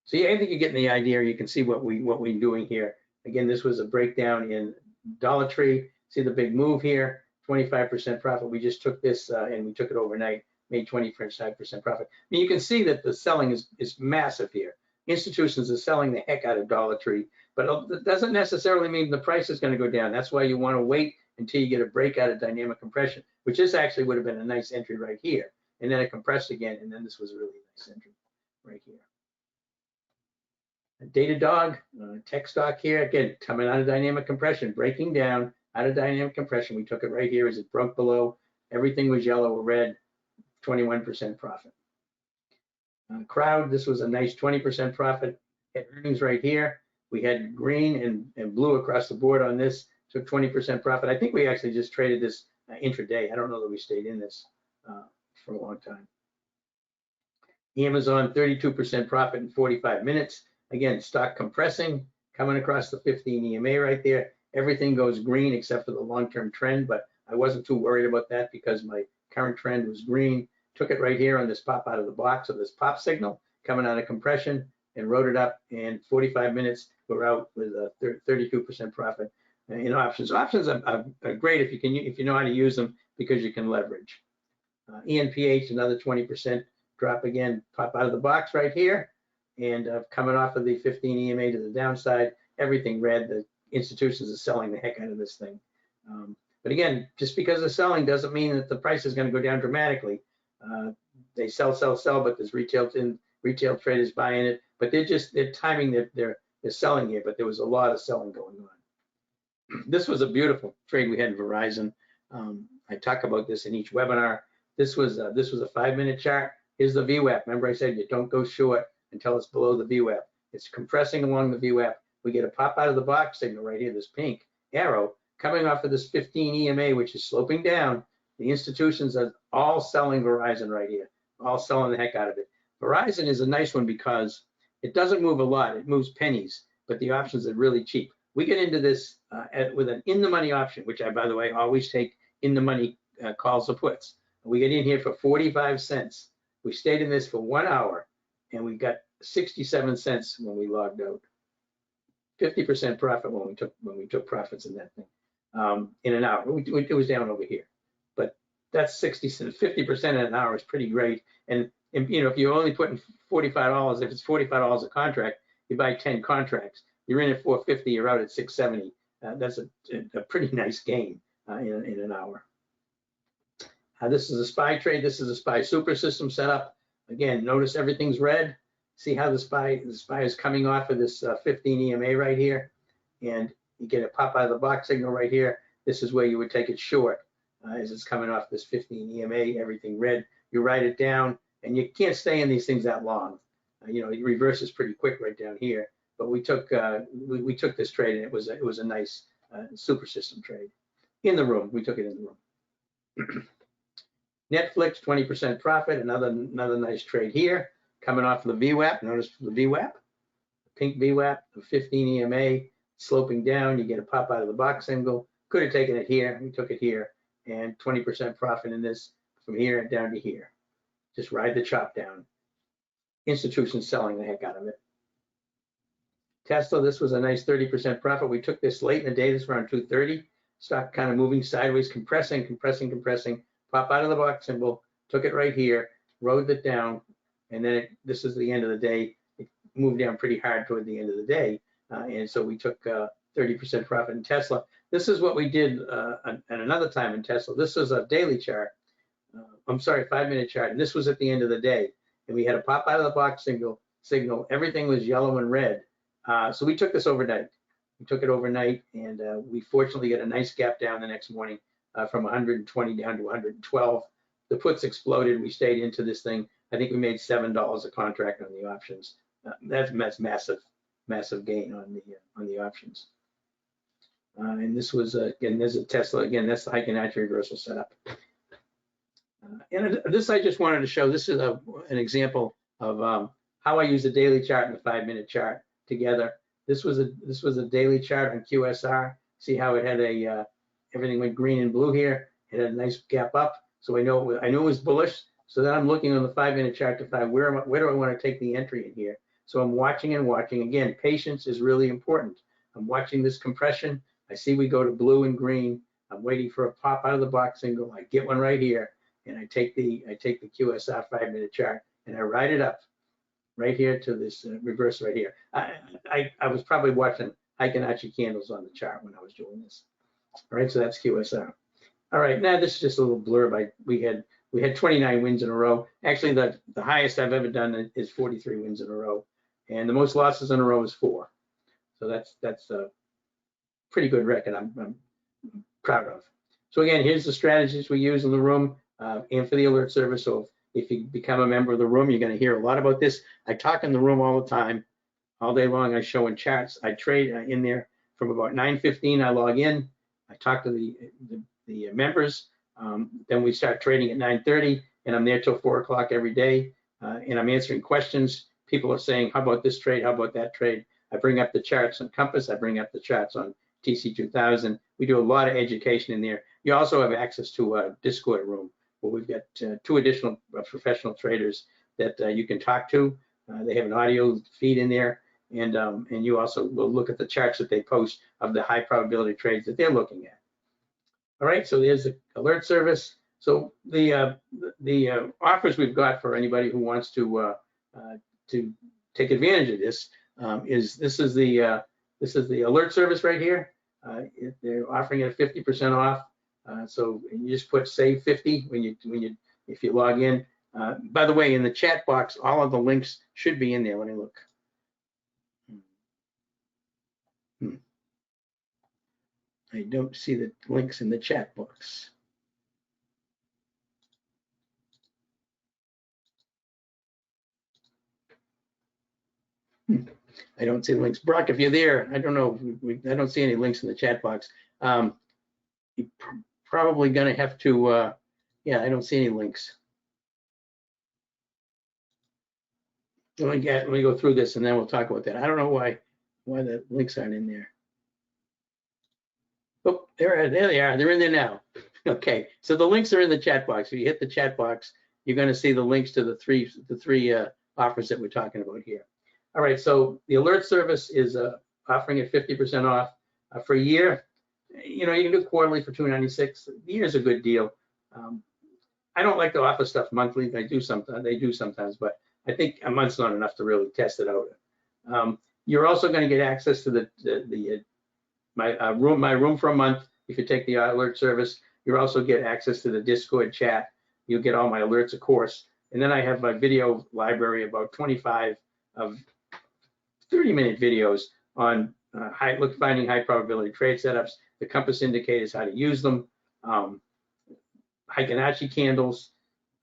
So yeah, I think you're getting the idea. You can see what we're doing here. Again, this was a breakdown in Dollar Tree. See the big move here, 25% profit. We just took this and we took it overnight, made 25% profit. I mean, you can see that the selling is massive here. Institutions are selling the heck out of Dollar Tree, but it doesn't necessarily mean the price is going to go down. That's why you want to wait until you get a breakout of dynamic compression, which this actually would have been a nice entry right here. And then it compressed again, and then this was a really nice entry right here. Datadog, tech stock here, again, coming out of dynamic compression, breaking down out of dynamic compression. We took it right here as it broke below. Everything was yellow or red, 21% profit. Crowd, this was a nice 20% profit. Had earnings right here. We had green and blue across the board on this, took 20% profit. I think we actually just traded this intraday. I don't know that we stayed in this for a long time. Amazon, 32% profit in 45 minutes. Again, stock compressing, coming across the 15 EMA right there. Everything goes green except for the long-term trend, but I wasn't too worried about that because my current trend was green. Took it right here on this pop out of the box of this pop signal, coming out of compression, and rode it up. And 45 minutes, we're out with a 32% profit in options. Options are great if you know how to use them because you can leverage. ENPH, another 20% drop again, pop out of the box right here. And coming off of the 15 EMA to the downside, everything red. The institutions are selling the heck out of this thing. But again, just because they're selling doesn't mean that the price is going to go down dramatically. They sell, but there's retail traders buying it. But they're timing they're selling here. But there was a lot of selling going on. This was a beautiful trade we had in Verizon. I talk about this in each webinar. This was a 5-minute chart. Here's the VWAP. Remember I said you don't go short until it's below the VWAP. It's compressing along the VWAP. We get a pop out of the box signal right here, this pink arrow, coming off of this 15 EMA, which is sloping down. The institutions are all selling Verizon right here, all selling the heck out of it. Verizon is a nice one because it doesn't move a lot. It moves pennies, but the options are really cheap. We get into this with an in-the-money option, which I, by the way, always take in-the-money calls or puts. We get in here for 45 cents. We stayed in this for 1 hour, and we got 67 cents when we logged out. 50% profit when we took profits in that thing in an hour. It was down over here, but that's 50% in an hour is pretty great. And you know, if you're only putting $45, if it's $45 a contract, you buy 10 contracts. You're in at $450, you're out at $670. That's a pretty nice gain in an hour. This is a SPY trade. This is a SPY super system setup. Again, notice everything's red. See how the SPY is coming off of this 15 EMA right here, and you get a pop out of the box signal right here. This is where you would take it short as it's coming off this 15 EMA, everything red. You write it down, and you can't stay in these things that long. You know, it reverses pretty quick right down here. But we took this trade, and it was a nice super system trade in the room. We took it in the room. Netflix 20% profit. Another nice trade here, coming off of the VWAP. Notice the VWAP, pink VWAP, the 15 EMA sloping down. You get a pop out of the box single. Could have taken it here. We took it here, and 20% profit in this from here down to here. Just ride the chop down. Institutions selling the heck out of it. Tesla, this was a nice 30% profit. We took this late in the day. This was around 2:30. Stock kind of moving sideways, compressing. Pop out of the box symbol. Took it right here, rode it down, and then this is the end of the day. It moved down pretty hard toward the end of the day, and so we took 30% profit in Tesla. This is what we did at another time in Tesla. This was a daily chart. I'm sorry, 5-minute chart, and this was at the end of the day. And we had a pop out of the box signal. Everything was yellow and red. So we took this overnight. We took it overnight, and we fortunately get a nice gap down the next morning from 120 down to 112. The puts exploded. We stayed into this thing. I think we made $7 a contract on the options. That's massive gain on the options. And this was again, there's a Tesla. Again, that's the Heikin-Ashi reversal setup. And this I just wanted to show. This is an example of how I use the daily chart and the 5-minute chart together. This was a daily chart on QSR. See how it had everything went green and blue here. It had a nice gap up, so I knew it was bullish. So then I'm looking on the 5-minute chart to find where do I want to take the entry in here. So I'm watching and watching. Again, patience is really important. I'm watching this compression. I see we go to blue and green. I'm waiting for a pop out of the box single. I get one right here, and I take the QSR 5-minute chart and I ride it up right here to this reverse right here. I was probably watching Heikin-Ashi candles on the chart when I was doing this. All right, so that's QSR. All right, now this is just a little blurb. We had 29 wins in a row. Actually, the highest I've ever done is 43 wins in a row, and the most losses in a row is 4. So that's a pretty good record. I'm proud of. So again, here's the strategies we use in the room and for the alert service. So if you become a member of the room, you're going to hear a lot about this. I talk in the room all the time, all day long. I show in charts. I trade in there from about 9:15. I log in. I talk to the members. Then we start trading at 9:30, and I'm there till 4 o'clock every day. And I'm answering questions. People are saying, "How about this trade? How about that trade?" I bring up the charts on Compass. I bring up the charts on TC2000. We do a lot of education in there. You also have access to a Discord room where we've got 2 additional professional traders that you can talk to. They have an audio feed in there, and you also will look at the charts that they post of the high probability trades that they're looking at. All right, so there's the alert service. So the offers we've got for anybody who wants to take advantage of this this is the alert service right here. They're offering it 50% off. So you just put save 50 if you log in. By the way, in the chat box, all of the links should be in there. Let me look. I don't see the links in the chat box. I don't see the links. Brock, if you're there, I don't know. I don't see any links in the chat box. You're probably going to have to, yeah, I don't see any links. Let me go through this and then we'll talk about that. I don't know why the links aren't in there. Oh, there they are. They're in there now. Okay, so the links are in the chat box. If you hit the chat box, you're going to see the links to the three offers that we're talking about here. All right, so the alert service is a offering it 50% off for a year. You know, you can do quarterly for $296. The year's a good deal. I don't like to offer stuff monthly. They do sometimes, but I think a month's not enough to really test it out. You're also going to get access to my room for a month if you take the alert service. You also get access to the Discord chat. You'll get all my alerts, of course. And then I have my video library, about 25 of 30-minute videos on finding high probability trade setups, the compass indicators, how to use them, Heikin-Ashi candles,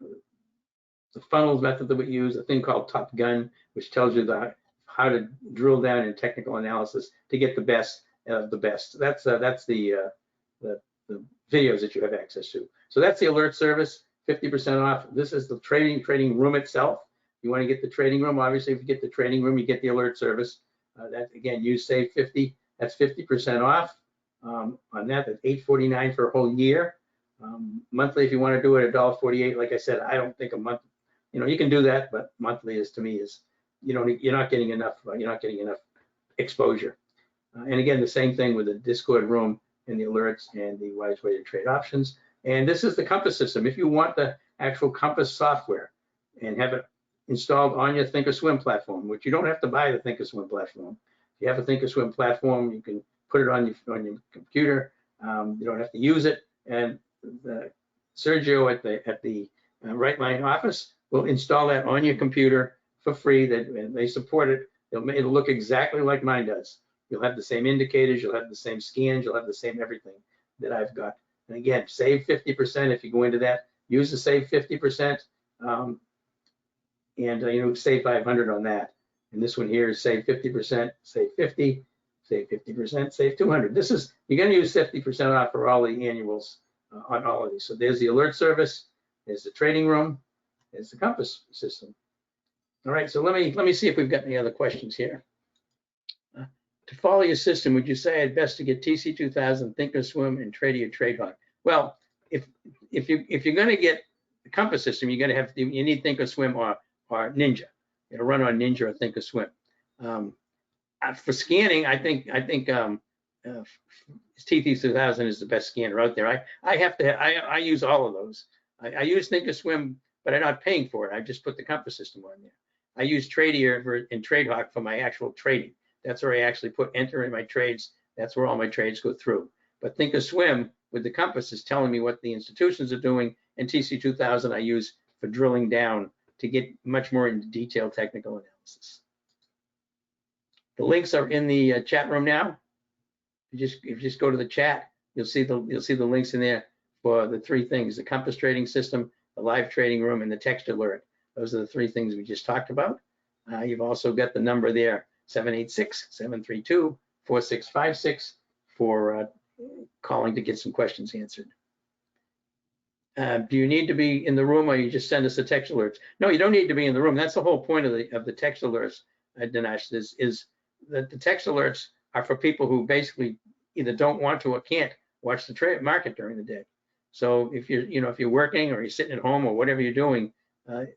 the funnels method that we use, a thing called Top Gun, which tells you how to drill down in technical analysis to get the best of the best. That's the videos that you have access to. So that's the alert service, 50% off. This is the trading room itself. You want to get the trading room. Obviously, if you get the trading room, you get the alert service. That again, use save 50. That's 50% off on that. That's $849 for a whole year. Monthly, if you want to do it, $1.48. Like I said, I don't think a month. You know, you can do that, but monthly is, to me, is you're not getting enough. You're not getting enough exposure. And again, the same thing with the Discord room and the alerts and the wise way to trade options. And this is the Compass system. If you want the actual Compass software and have it installed on your Thinkorswim platform, which you don't have to buy the Thinkorswim platform. If you have a Thinkorswim platform, you can put it on your computer. You don't have to use it. And Sergio at the Right Line office will install that on your computer for free. They support it. It'll look exactly like mine does. You'll have the same indicators. You'll have the same scans. You'll have the same everything that I've got. And again, save 50% if you go into that. Use the save 50%. Save 500 on that. And this one here is save 50%, save 50, save 50%, save 200. You're going to use 50% off for all the annuals on all of these. So there's the alert service, there's the trading room, there's the Compass system. All right, so let me see if we've got any other questions here. To follow your system, would you say it's best to get TC2000, Thinkorswim, and Trader TradeHawk? Well, if you're going to get the Compass system, you need Thinkorswim or Ninja. It'll run on Ninja or Thinkorswim. For scanning, I think TC2000 is the best scanner out there. I use all of those. I use Thinkorswim, but I'm not paying for it. I just put the Compass system on there. I use Trader and TradeHawk for my actual trading. That's where I actually enter in my trades. That's where all my trades go through. But Thinkorswim with the Compass is telling me what the institutions are doing, and TC2000 I use for drilling down to get much more into detailed technical analysis. The links are in the chat room now. If you just go to the chat, you'll see the links in there for the three things: the Compass trading system, the live trading room, and the text alert. Those are the three things we just talked about. You've also got the number there, 786-732-4656 for calling to get some questions answered. Do you need to be in the room, or you just send us the text alerts? No, you don't need to be in the room. That's the whole point of the text alerts, Dinesh, is that the text alerts are for people who basically either don't want to or can't watch the trade market during the day. So if you're working or you're sitting at home or whatever you're doing,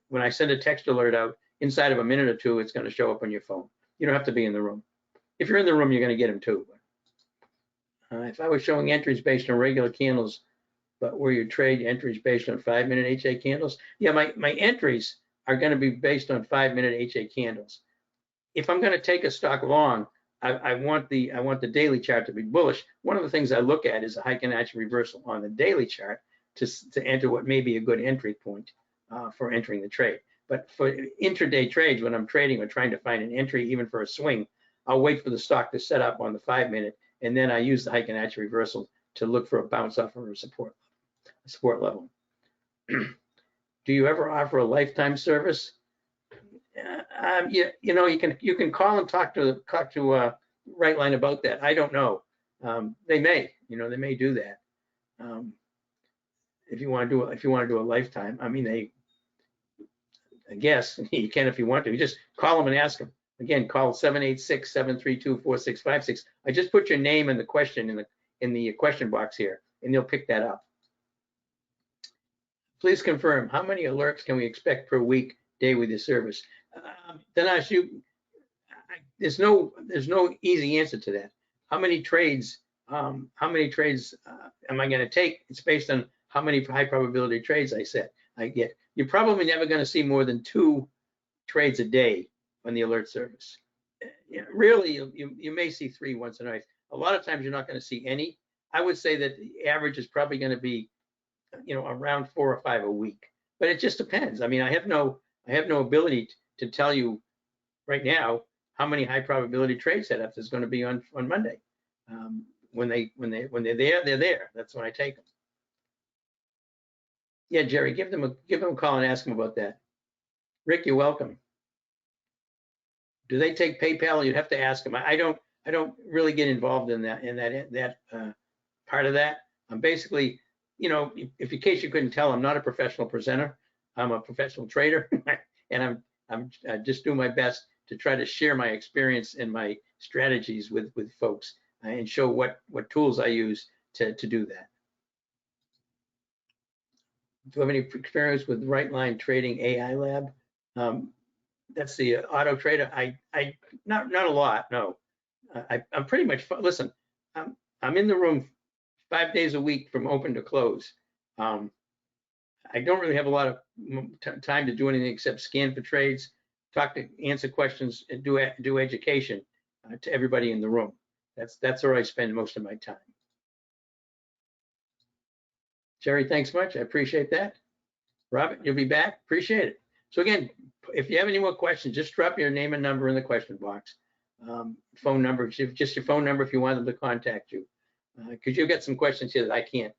when I send a text alert out, inside of a minute or two, it's going to show up on your phone. You don't have to be in the room. If you're in the room, you're going to get them too. If I was showing entries based on regular candles, but where you trade entries based on 5-minute HA candles, yeah, my entries are going to be based on 5-minute HA candles. If I'm going to take a stock long, I want the daily chart to be bullish. One of the things I look at is a Heikin-Ashi reversal on the daily chart to enter what may be a good entry point for entering the trade. But for intraday trades, when I'm trading or trying to find an entry, even for a swing, I'll wait for the stock to set up on the 5-minute, and then I use the Heikin-Ashi reversal to look for a bounce off of a support level. Do you ever offer a lifetime service? You can call and talk to Right Line about that. I don't know. They may do that. If you want to do a lifetime, I guess you can if you want to. You just call them and ask them. Again, call 786-732-4656. I just put your name and the question in the question box here, and they'll pick that up. Please confirm, how many alerts can we expect per week, day with your service? Dinesh, there's no easy answer to that. How many trades am I going to take? It's based on how many high probability trades I get. You're probably never going to see more than 2 trades a day on the alert service. Really, you may see 3 once in a while. A lot of times you're not going to see any. I would say that the average is probably going to be, around 4 or 5 a week. But it just depends. I mean, I have no ability to tell you right now how many high probability trade setups there's going to be on Monday. When they're there, they're there. That's when I take them. Yeah, Jerry, give them a call and ask them about that. Rick, you're welcome. Do they take PayPal? You'd have to ask them. I don't really get involved in that part of that. I'm basically, if in case you couldn't tell, I'm not a professional presenter. I'm a professional trader, and I just do my best to try to share my experience and my strategies with folks and show what tools I use to do that. Do you have any experience with Right Line Trading AI Lab? That's the auto trader. I not a lot. No, I'm pretty much, listen, I'm in the room 5 days a week from open to close. I don't really have a lot of time to do anything except scan for trades, answer questions, and do education to everybody in the room. That's where I spend most of my time. Jerry, thanks much. I appreciate that. Robert, you'll be back. Appreciate it. So again, if you have any more questions, just drop your name and number in the question box. Phone number, just your phone number if you want them to contact you. Because you've got some questions here that I can't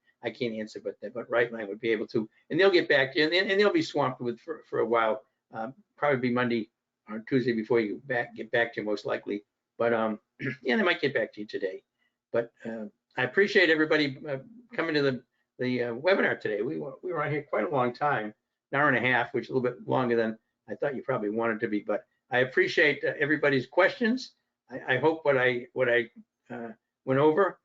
answer, but Right Line would be able to, and they'll get back to you, and they'll be swamped with for a while. Probably be Monday or Tuesday before you get back to you, most likely. But yeah, they might get back to you today. But I appreciate everybody coming to the webinar today. We were on here quite a long time, an hour and a half, which is a little bit longer than I thought you probably wanted to be. But I appreciate everybody's questions. I hope what I went over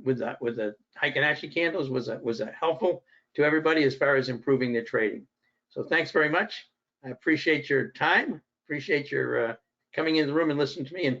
with the Heikin-Ashi candles was helpful to everybody as far as improving their trading. So thanks very much. I appreciate your time. Appreciate your coming in the room and listening to me. And